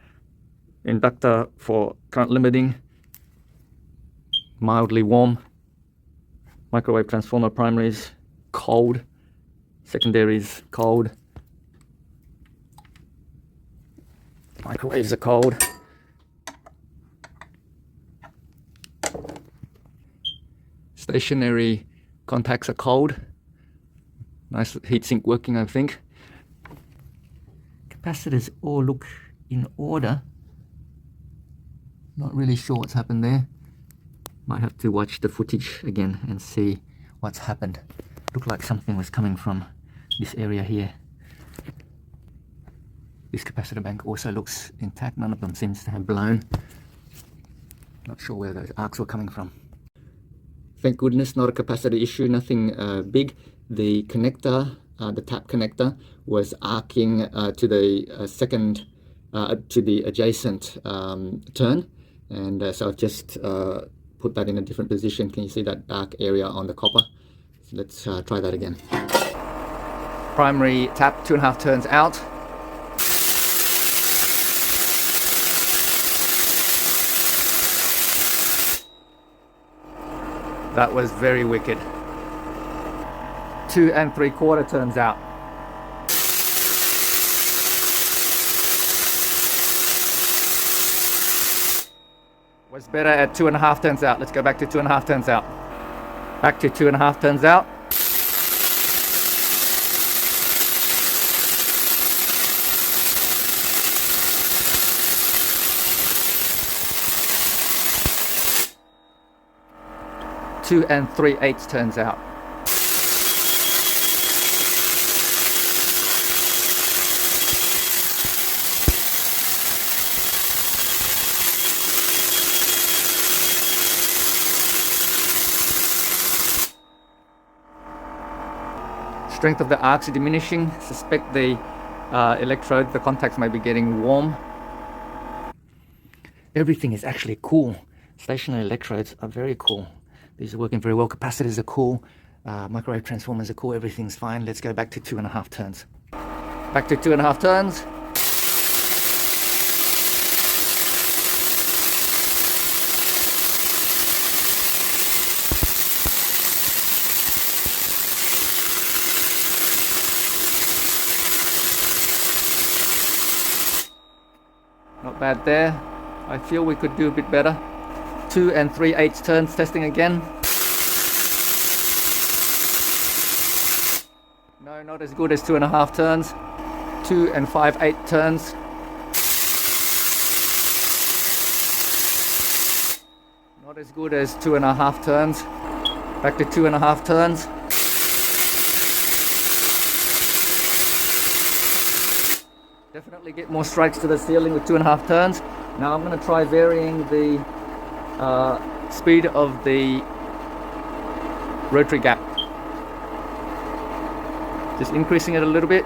Inductor for current limiting. Mildly warm. Microwave transformer primaries cold. Secondaries cold. Microwaves are cold. Stationary contacts are cold. Nice heatsink working, I think. Capacitors all look in order. Not really sure what's happened there. Might have to watch the footage again and see what's happened. Looked like something was coming from this area here. This capacitor bank also looks intact. None of them seems to have blown. Not sure where those arcs were coming from. Thank goodness, not a capacitor issue, nothing big. The connector, the tap connector, was arcing to the second, to the adjacent turn, and so I've just put that in a different position. Can you see that dark area on the copper? So let's try that again. Primary tap, 2.5 turns out. That was very wicked. 2 3/4 turns out. Was better at 2.5 turns out. Let's go back to 2.5 turns out. Back to 2.5 turns out. Two 3/8 turns out. Strength of the arcs are diminishing. Suspect the electrodes, the contacts may be getting warm. Everything is actually cool. Stationary electrodes are very cool. These are working very well. Capacitors are cool. Microwave transformers are cool. Everything's fine. Let's go back to 2.5 turns. Back to 2.5 turns. Not bad there. I feel we could do a bit better. 2 3/8 turns, testing again. No, not as good as 2.5 turns. 2 5/8 turns. Not as good as 2.5 turns. Back to 2.5 turns. Definitely get more strikes to the ceiling with 2.5 turns. Now I'm going to try varying the speed of the rotary gap. Just increasing it a little bit.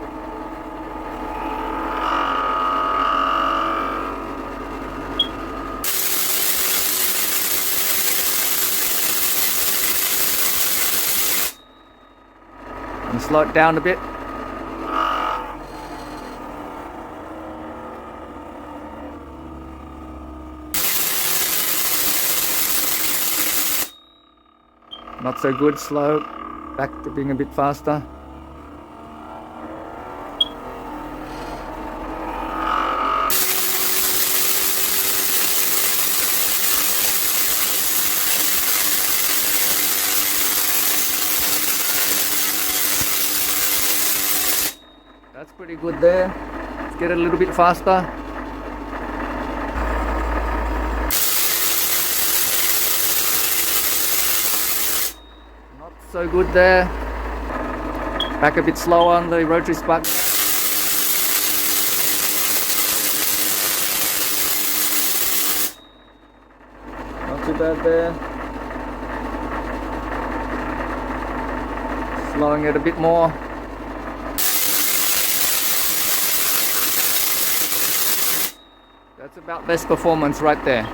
And slow it down a bit. Not so good, slow, back to being a bit faster. That's pretty good there. Let's get it a little bit faster. So good there. Back a bit slower on the rotary spark. too bad there. Slowing it a bit more. That's about best performance right there.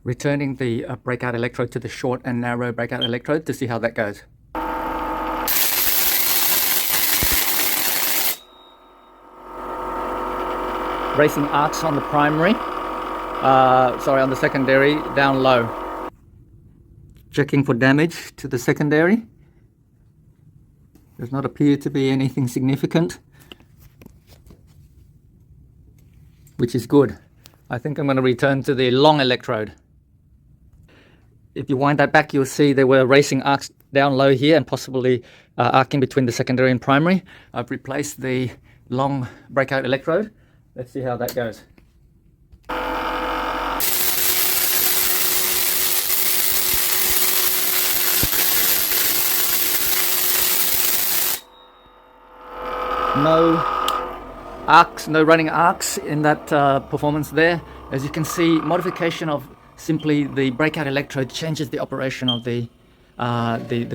Returning the breakout electrode to the short and narrow breakout electrode to see how that goes. Racing arcs on the primary, on the secondary, down low. Checking for damage to the secondary. Does not appear to be anything significant, which is good. I think I'm going to return to the long electrode. If you wind that back, you'll see there were racing arcs down low here and possibly arcing between the secondary and primary. I've replaced the long breakout electrode. Let's see how that goes. No arcs, no running arcs in that performance there. As you can see, modification of simply the breakout electrode changes the operation of the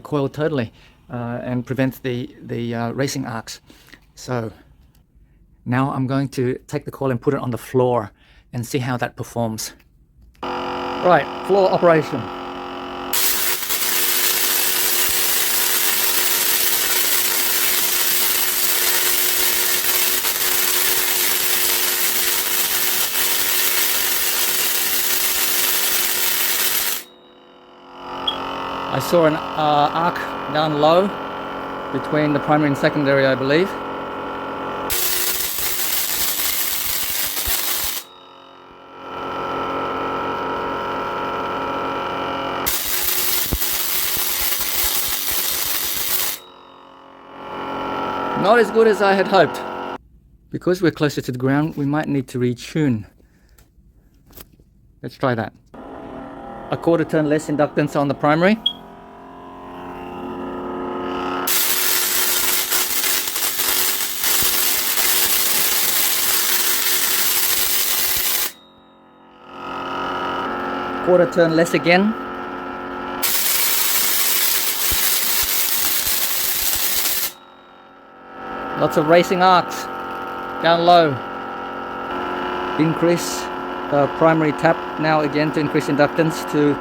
coil totally and prevents the racing arcs. So now I'm going to take the coil and put it on the floor and see how that performs. Right, floor operation. I saw an arc down low between the primary and secondary, I believe. Not as good as I had hoped. Because we're closer to the ground, we might need to retune. Let's try that. A quarter turn less inductance on the primary. Quarter turn less again. Lots of racing arcs down low. Increase primary tap now again to increase inductance to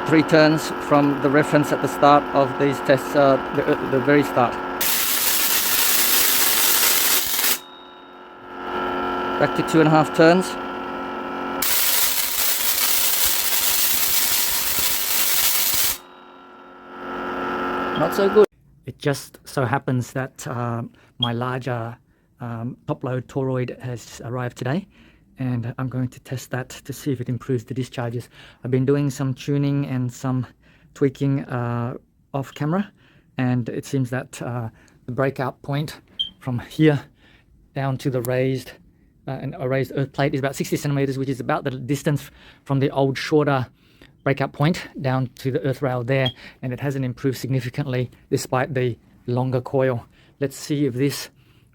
3 turns from the reference at the start of these tests, the very start. Back to 2.5 turns. Not so good. It just so happens that my larger top load toroid has arrived today, and I'm going to test that to see if it improves the discharges. I've been doing some tuning and some tweaking off camera, and it seems that the breakout point from here down to the raised earth plate is about 60 centimeters, which is about the distance from the old shorter breakout point down to the earth rail there, and it hasn't improved significantly despite the longer coil. Let's see if this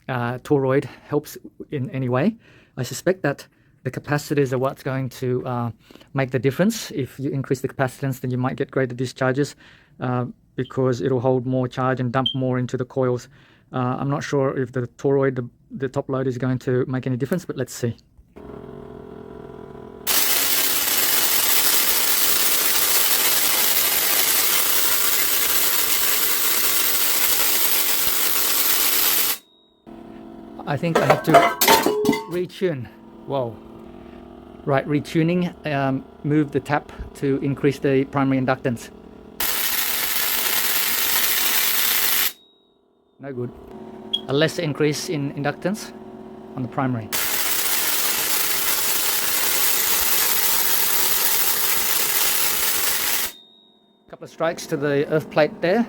toroid helps in any way. I suspect that the capacitors are what's going to make the difference. If you increase the capacitance, then you might get greater discharges because it'll hold more charge and dump more into the coils. I'm not sure if the toroid, the top load, is going to make any difference, but let's see. I think I have to retune. Whoa. Right, retuning, move the tap to increase the primary inductance. No good. A lesser increase in inductance on the primary. A couple of strikes to the earth plate there.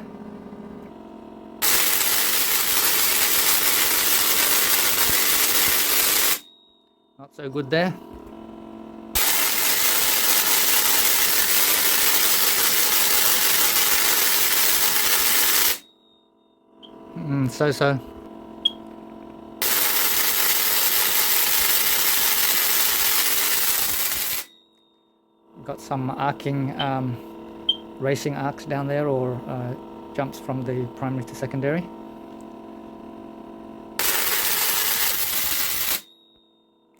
Not so good there. So. got some arcing racing arcs down there, or jumps from the primary to secondary.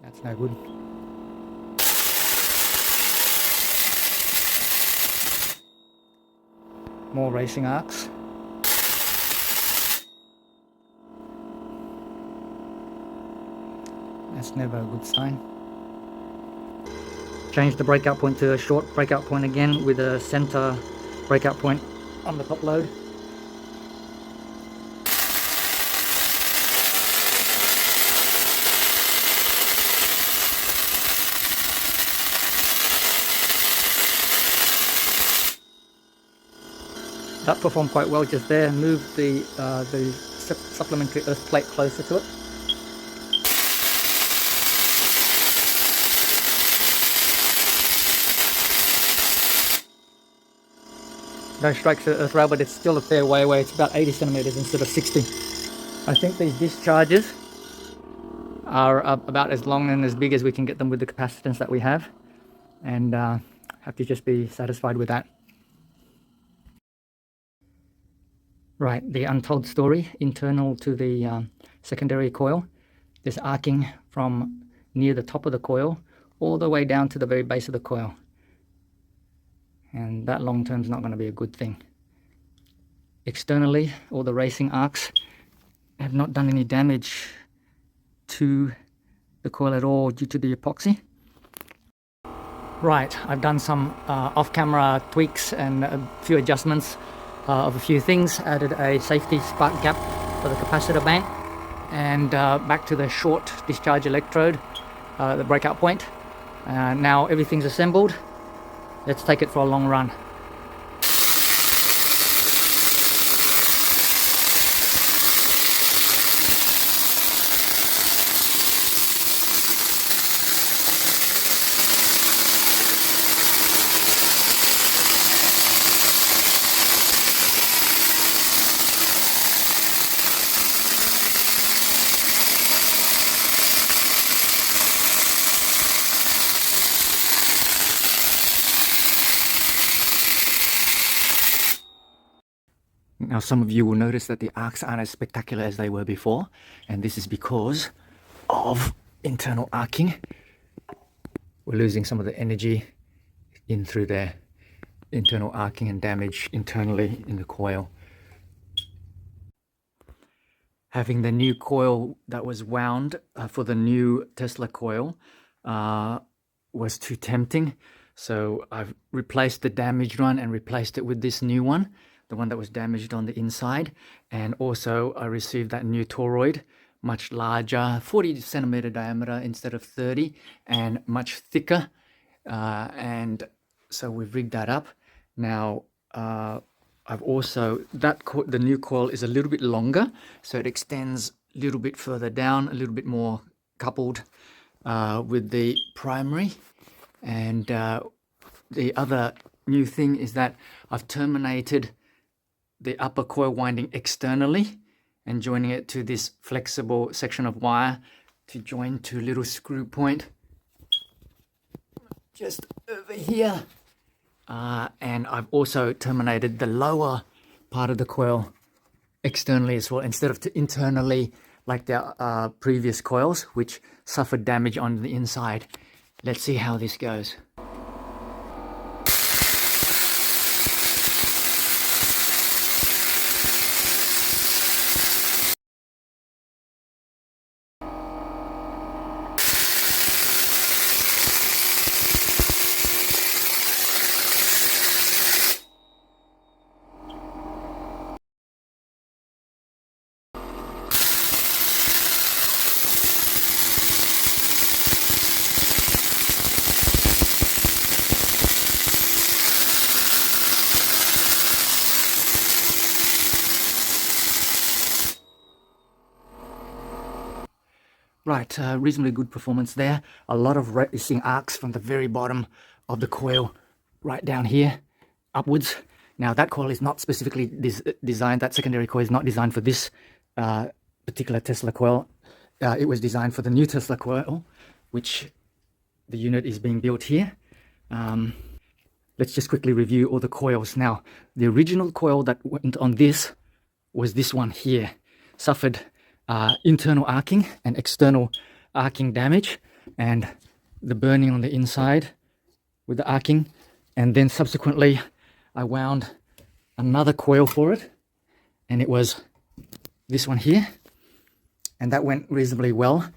That's no good. More racing arcs. That's never a good sign. Change the breakout point to a short breakout point again with a center breakout point on the top load. That performed quite well just there. Move the supplementary earth plate closer to it. Don't strike the earth rail, but it's still a fair way away. It's about 80 centimeters instead of 60. I think these discharges are about as long and as big as we can get them with the capacitance that we have, and have to just be satisfied with that. Right, the untold story internal to the secondary coil. There's arcing from near the top of the coil all the way down to the very base of the coil. And that long term is not going to be a good thing. Externally, all the racing arcs have not done any damage to the coil at all due to the epoxy. Right, I've done some off-camera tweaks and a few adjustments of a few things. Added a safety spark gap for the capacitor bank, and back to the short discharge electrode, the breakout point. Now everything's assembled. Let's take it for a long run. Now some of you will notice that the arcs aren't as spectacular as they were before, and this is because of internal arcing. We're losing some of the energy in through there. Internal arcing and damage internally in the coil. Having the new coil that was wound for the new Tesla coil was too tempting, so I've replaced the damaged one and replaced it with this new one, the one that was damaged on the inside. And also I received that new toroid, much larger, 40 centimeter diameter instead of 30, and much thicker, and so we've rigged that up. Now I've also, the new coil is a little bit longer, so it extends a little bit further down, a little bit more coupled with the primary. And the other new thing is that I've terminated the upper coil winding externally and joining it to this flexible section of wire to join to a little screw point just over here. And I've also terminated the lower part of the coil externally as well, instead of internally like the previous coils, which suffered damage on the inside. Let's see how this goes. Right, reasonably good performance there. A lot of racing arcs from the very bottom of the coil right down here upwards. Now that coil is not specifically designed, that secondary coil is not designed for this particular Tesla coil. It was designed for the new Tesla coil, which the unit is being built here. let's just quickly review all the coils. Now, the original coil that went on this was this one here. Suffered internal arcing and external arcing damage, and the burning on the inside with the arcing. And then subsequently, I wound another coil for it, and it was this one here, and that went reasonably well,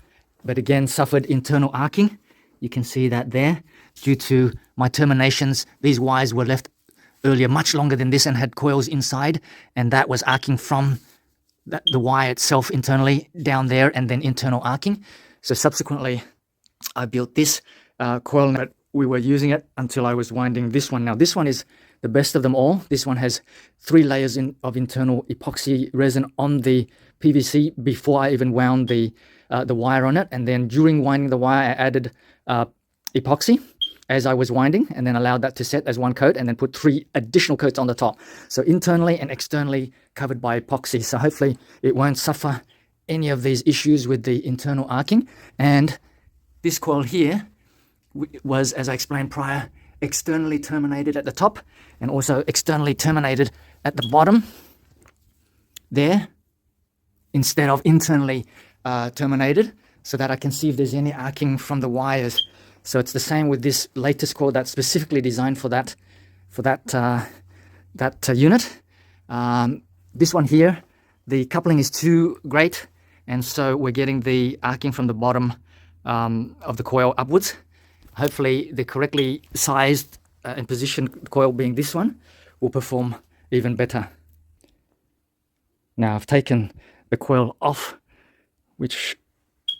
but again suffered internal arcing. You can see that there. Due to my terminations, these wires were left earlier much longer than this and had coils inside, and that was arcing from the wire itself internally down there, and then internal arcing. So subsequently, I built this coil that we were using it until I was winding this one. Now this one is the best of them all. This one has 3 layers of internal epoxy resin on the PVC before I even wound the wire on it, and then during winding the wire, I added epoxy as I was winding, and then allowed that to set as one coat, and then put 3 additional coats on the top. So internally and externally covered by epoxy. So hopefully it won't suffer any of these issues with the internal arcing. And this coil here was, as I explained prior, externally terminated at the top and also externally terminated at the bottom there, instead of internally terminated, so that I can see if there's any arcing from the wires. So it's the same with this latest coil that's specifically designed for that unit. This one here, the coupling is too great, and so we're getting the arcing from the bottom of the coil upwards. Hopefully the correctly sized and positioned coil, being this one, will perform even better. Now I've taken the coil off, which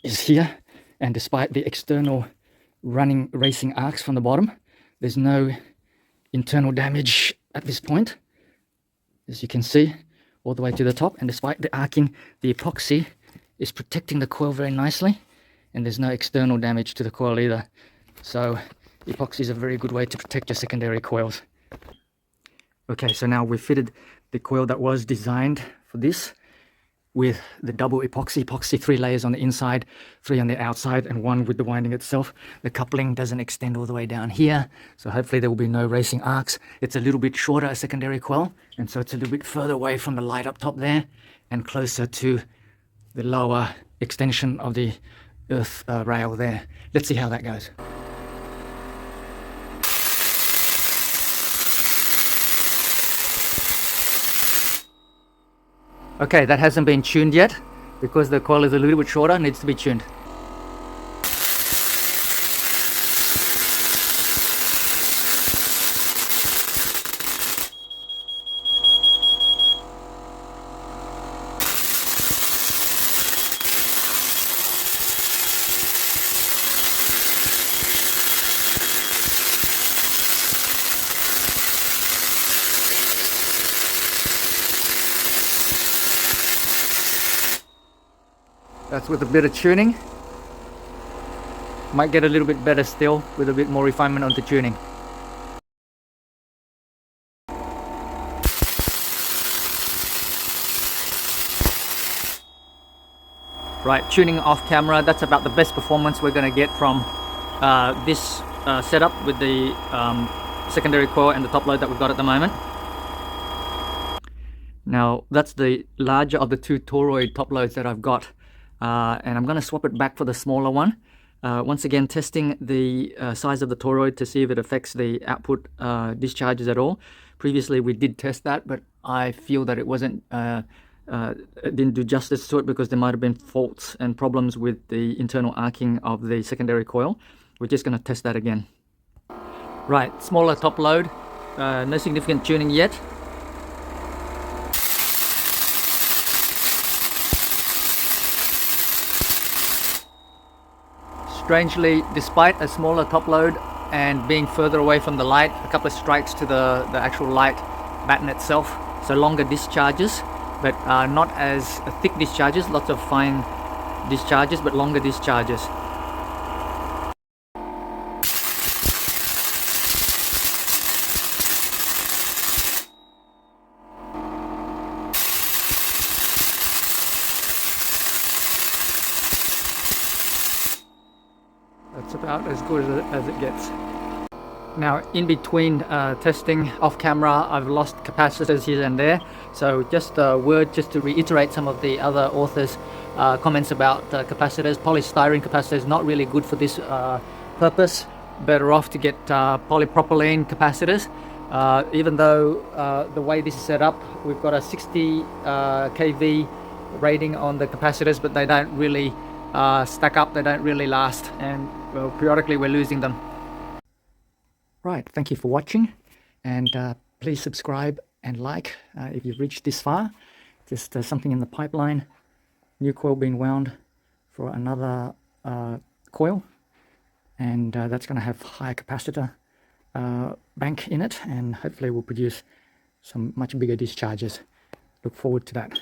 is here, and despite the external racing arcs from the bottom, there's no internal damage at this point, as you can see, all the way to the top. And despite the arcing, the epoxy is protecting the coil very nicely, and there's no external damage to the coil either. So epoxy is a very good way to protect your secondary coils. Okay, so now we've fitted the coil that was designed for this with the double epoxy 3 layers on the inside, 3 on the outside, and 1 with the winding itself. The coupling doesn't extend all the way down here, so hopefully there will be no racing arcs. It's a little bit shorter, a secondary coil, and so it's a little bit further away from the light up top there and closer to the lower extension of the earth rail there. Let's see how that goes. Okay, that hasn't been tuned yet because the coil is a little bit shorter, needs to be tuned. That's with a bit of tuning. Might get a little bit better still with a bit more refinement on the tuning. Right, tuning off camera, that's about the best performance we're going to get from this setup with the secondary coil and the top load that we've got at the moment. Now that's the larger of the 2 toroid top loads that I've got. And I'm going to swap it back for the smaller one. Once again, testing the size of the toroid to see if it affects the output discharges at all. Previously we did test that, but I feel that it didn't do justice to it because there might have been faults and problems with the internal arcing of the secondary coil. We're just going to test that again. Right, smaller top load, no significant tuning yet. Strangely, despite a smaller top load and being further away from the light, a couple of strikes to the actual light batten itself, so longer discharges, but not as thick discharges, lots of fine discharges, but longer discharges. That's about as good as it gets. Now, in between testing off camera, I've lost capacitors here and there. So just a word just to reiterate some of the other authors' comments about capacitors. Polystyrene capacitors not really good for this purpose. Better off to get polypropylene capacitors. Even though the way this is set up, we've got a 60 kV rating on the capacitors, but they don't really stack up, they don't really last, and well, periodically we're losing them. Right, thank you for watching, and please subscribe and like if you've reached this far. Just something in the pipeline, new coil being wound for another coil, and that's going to have higher capacitor bank in it, and hopefully will produce some much bigger discharges. Look forward to that.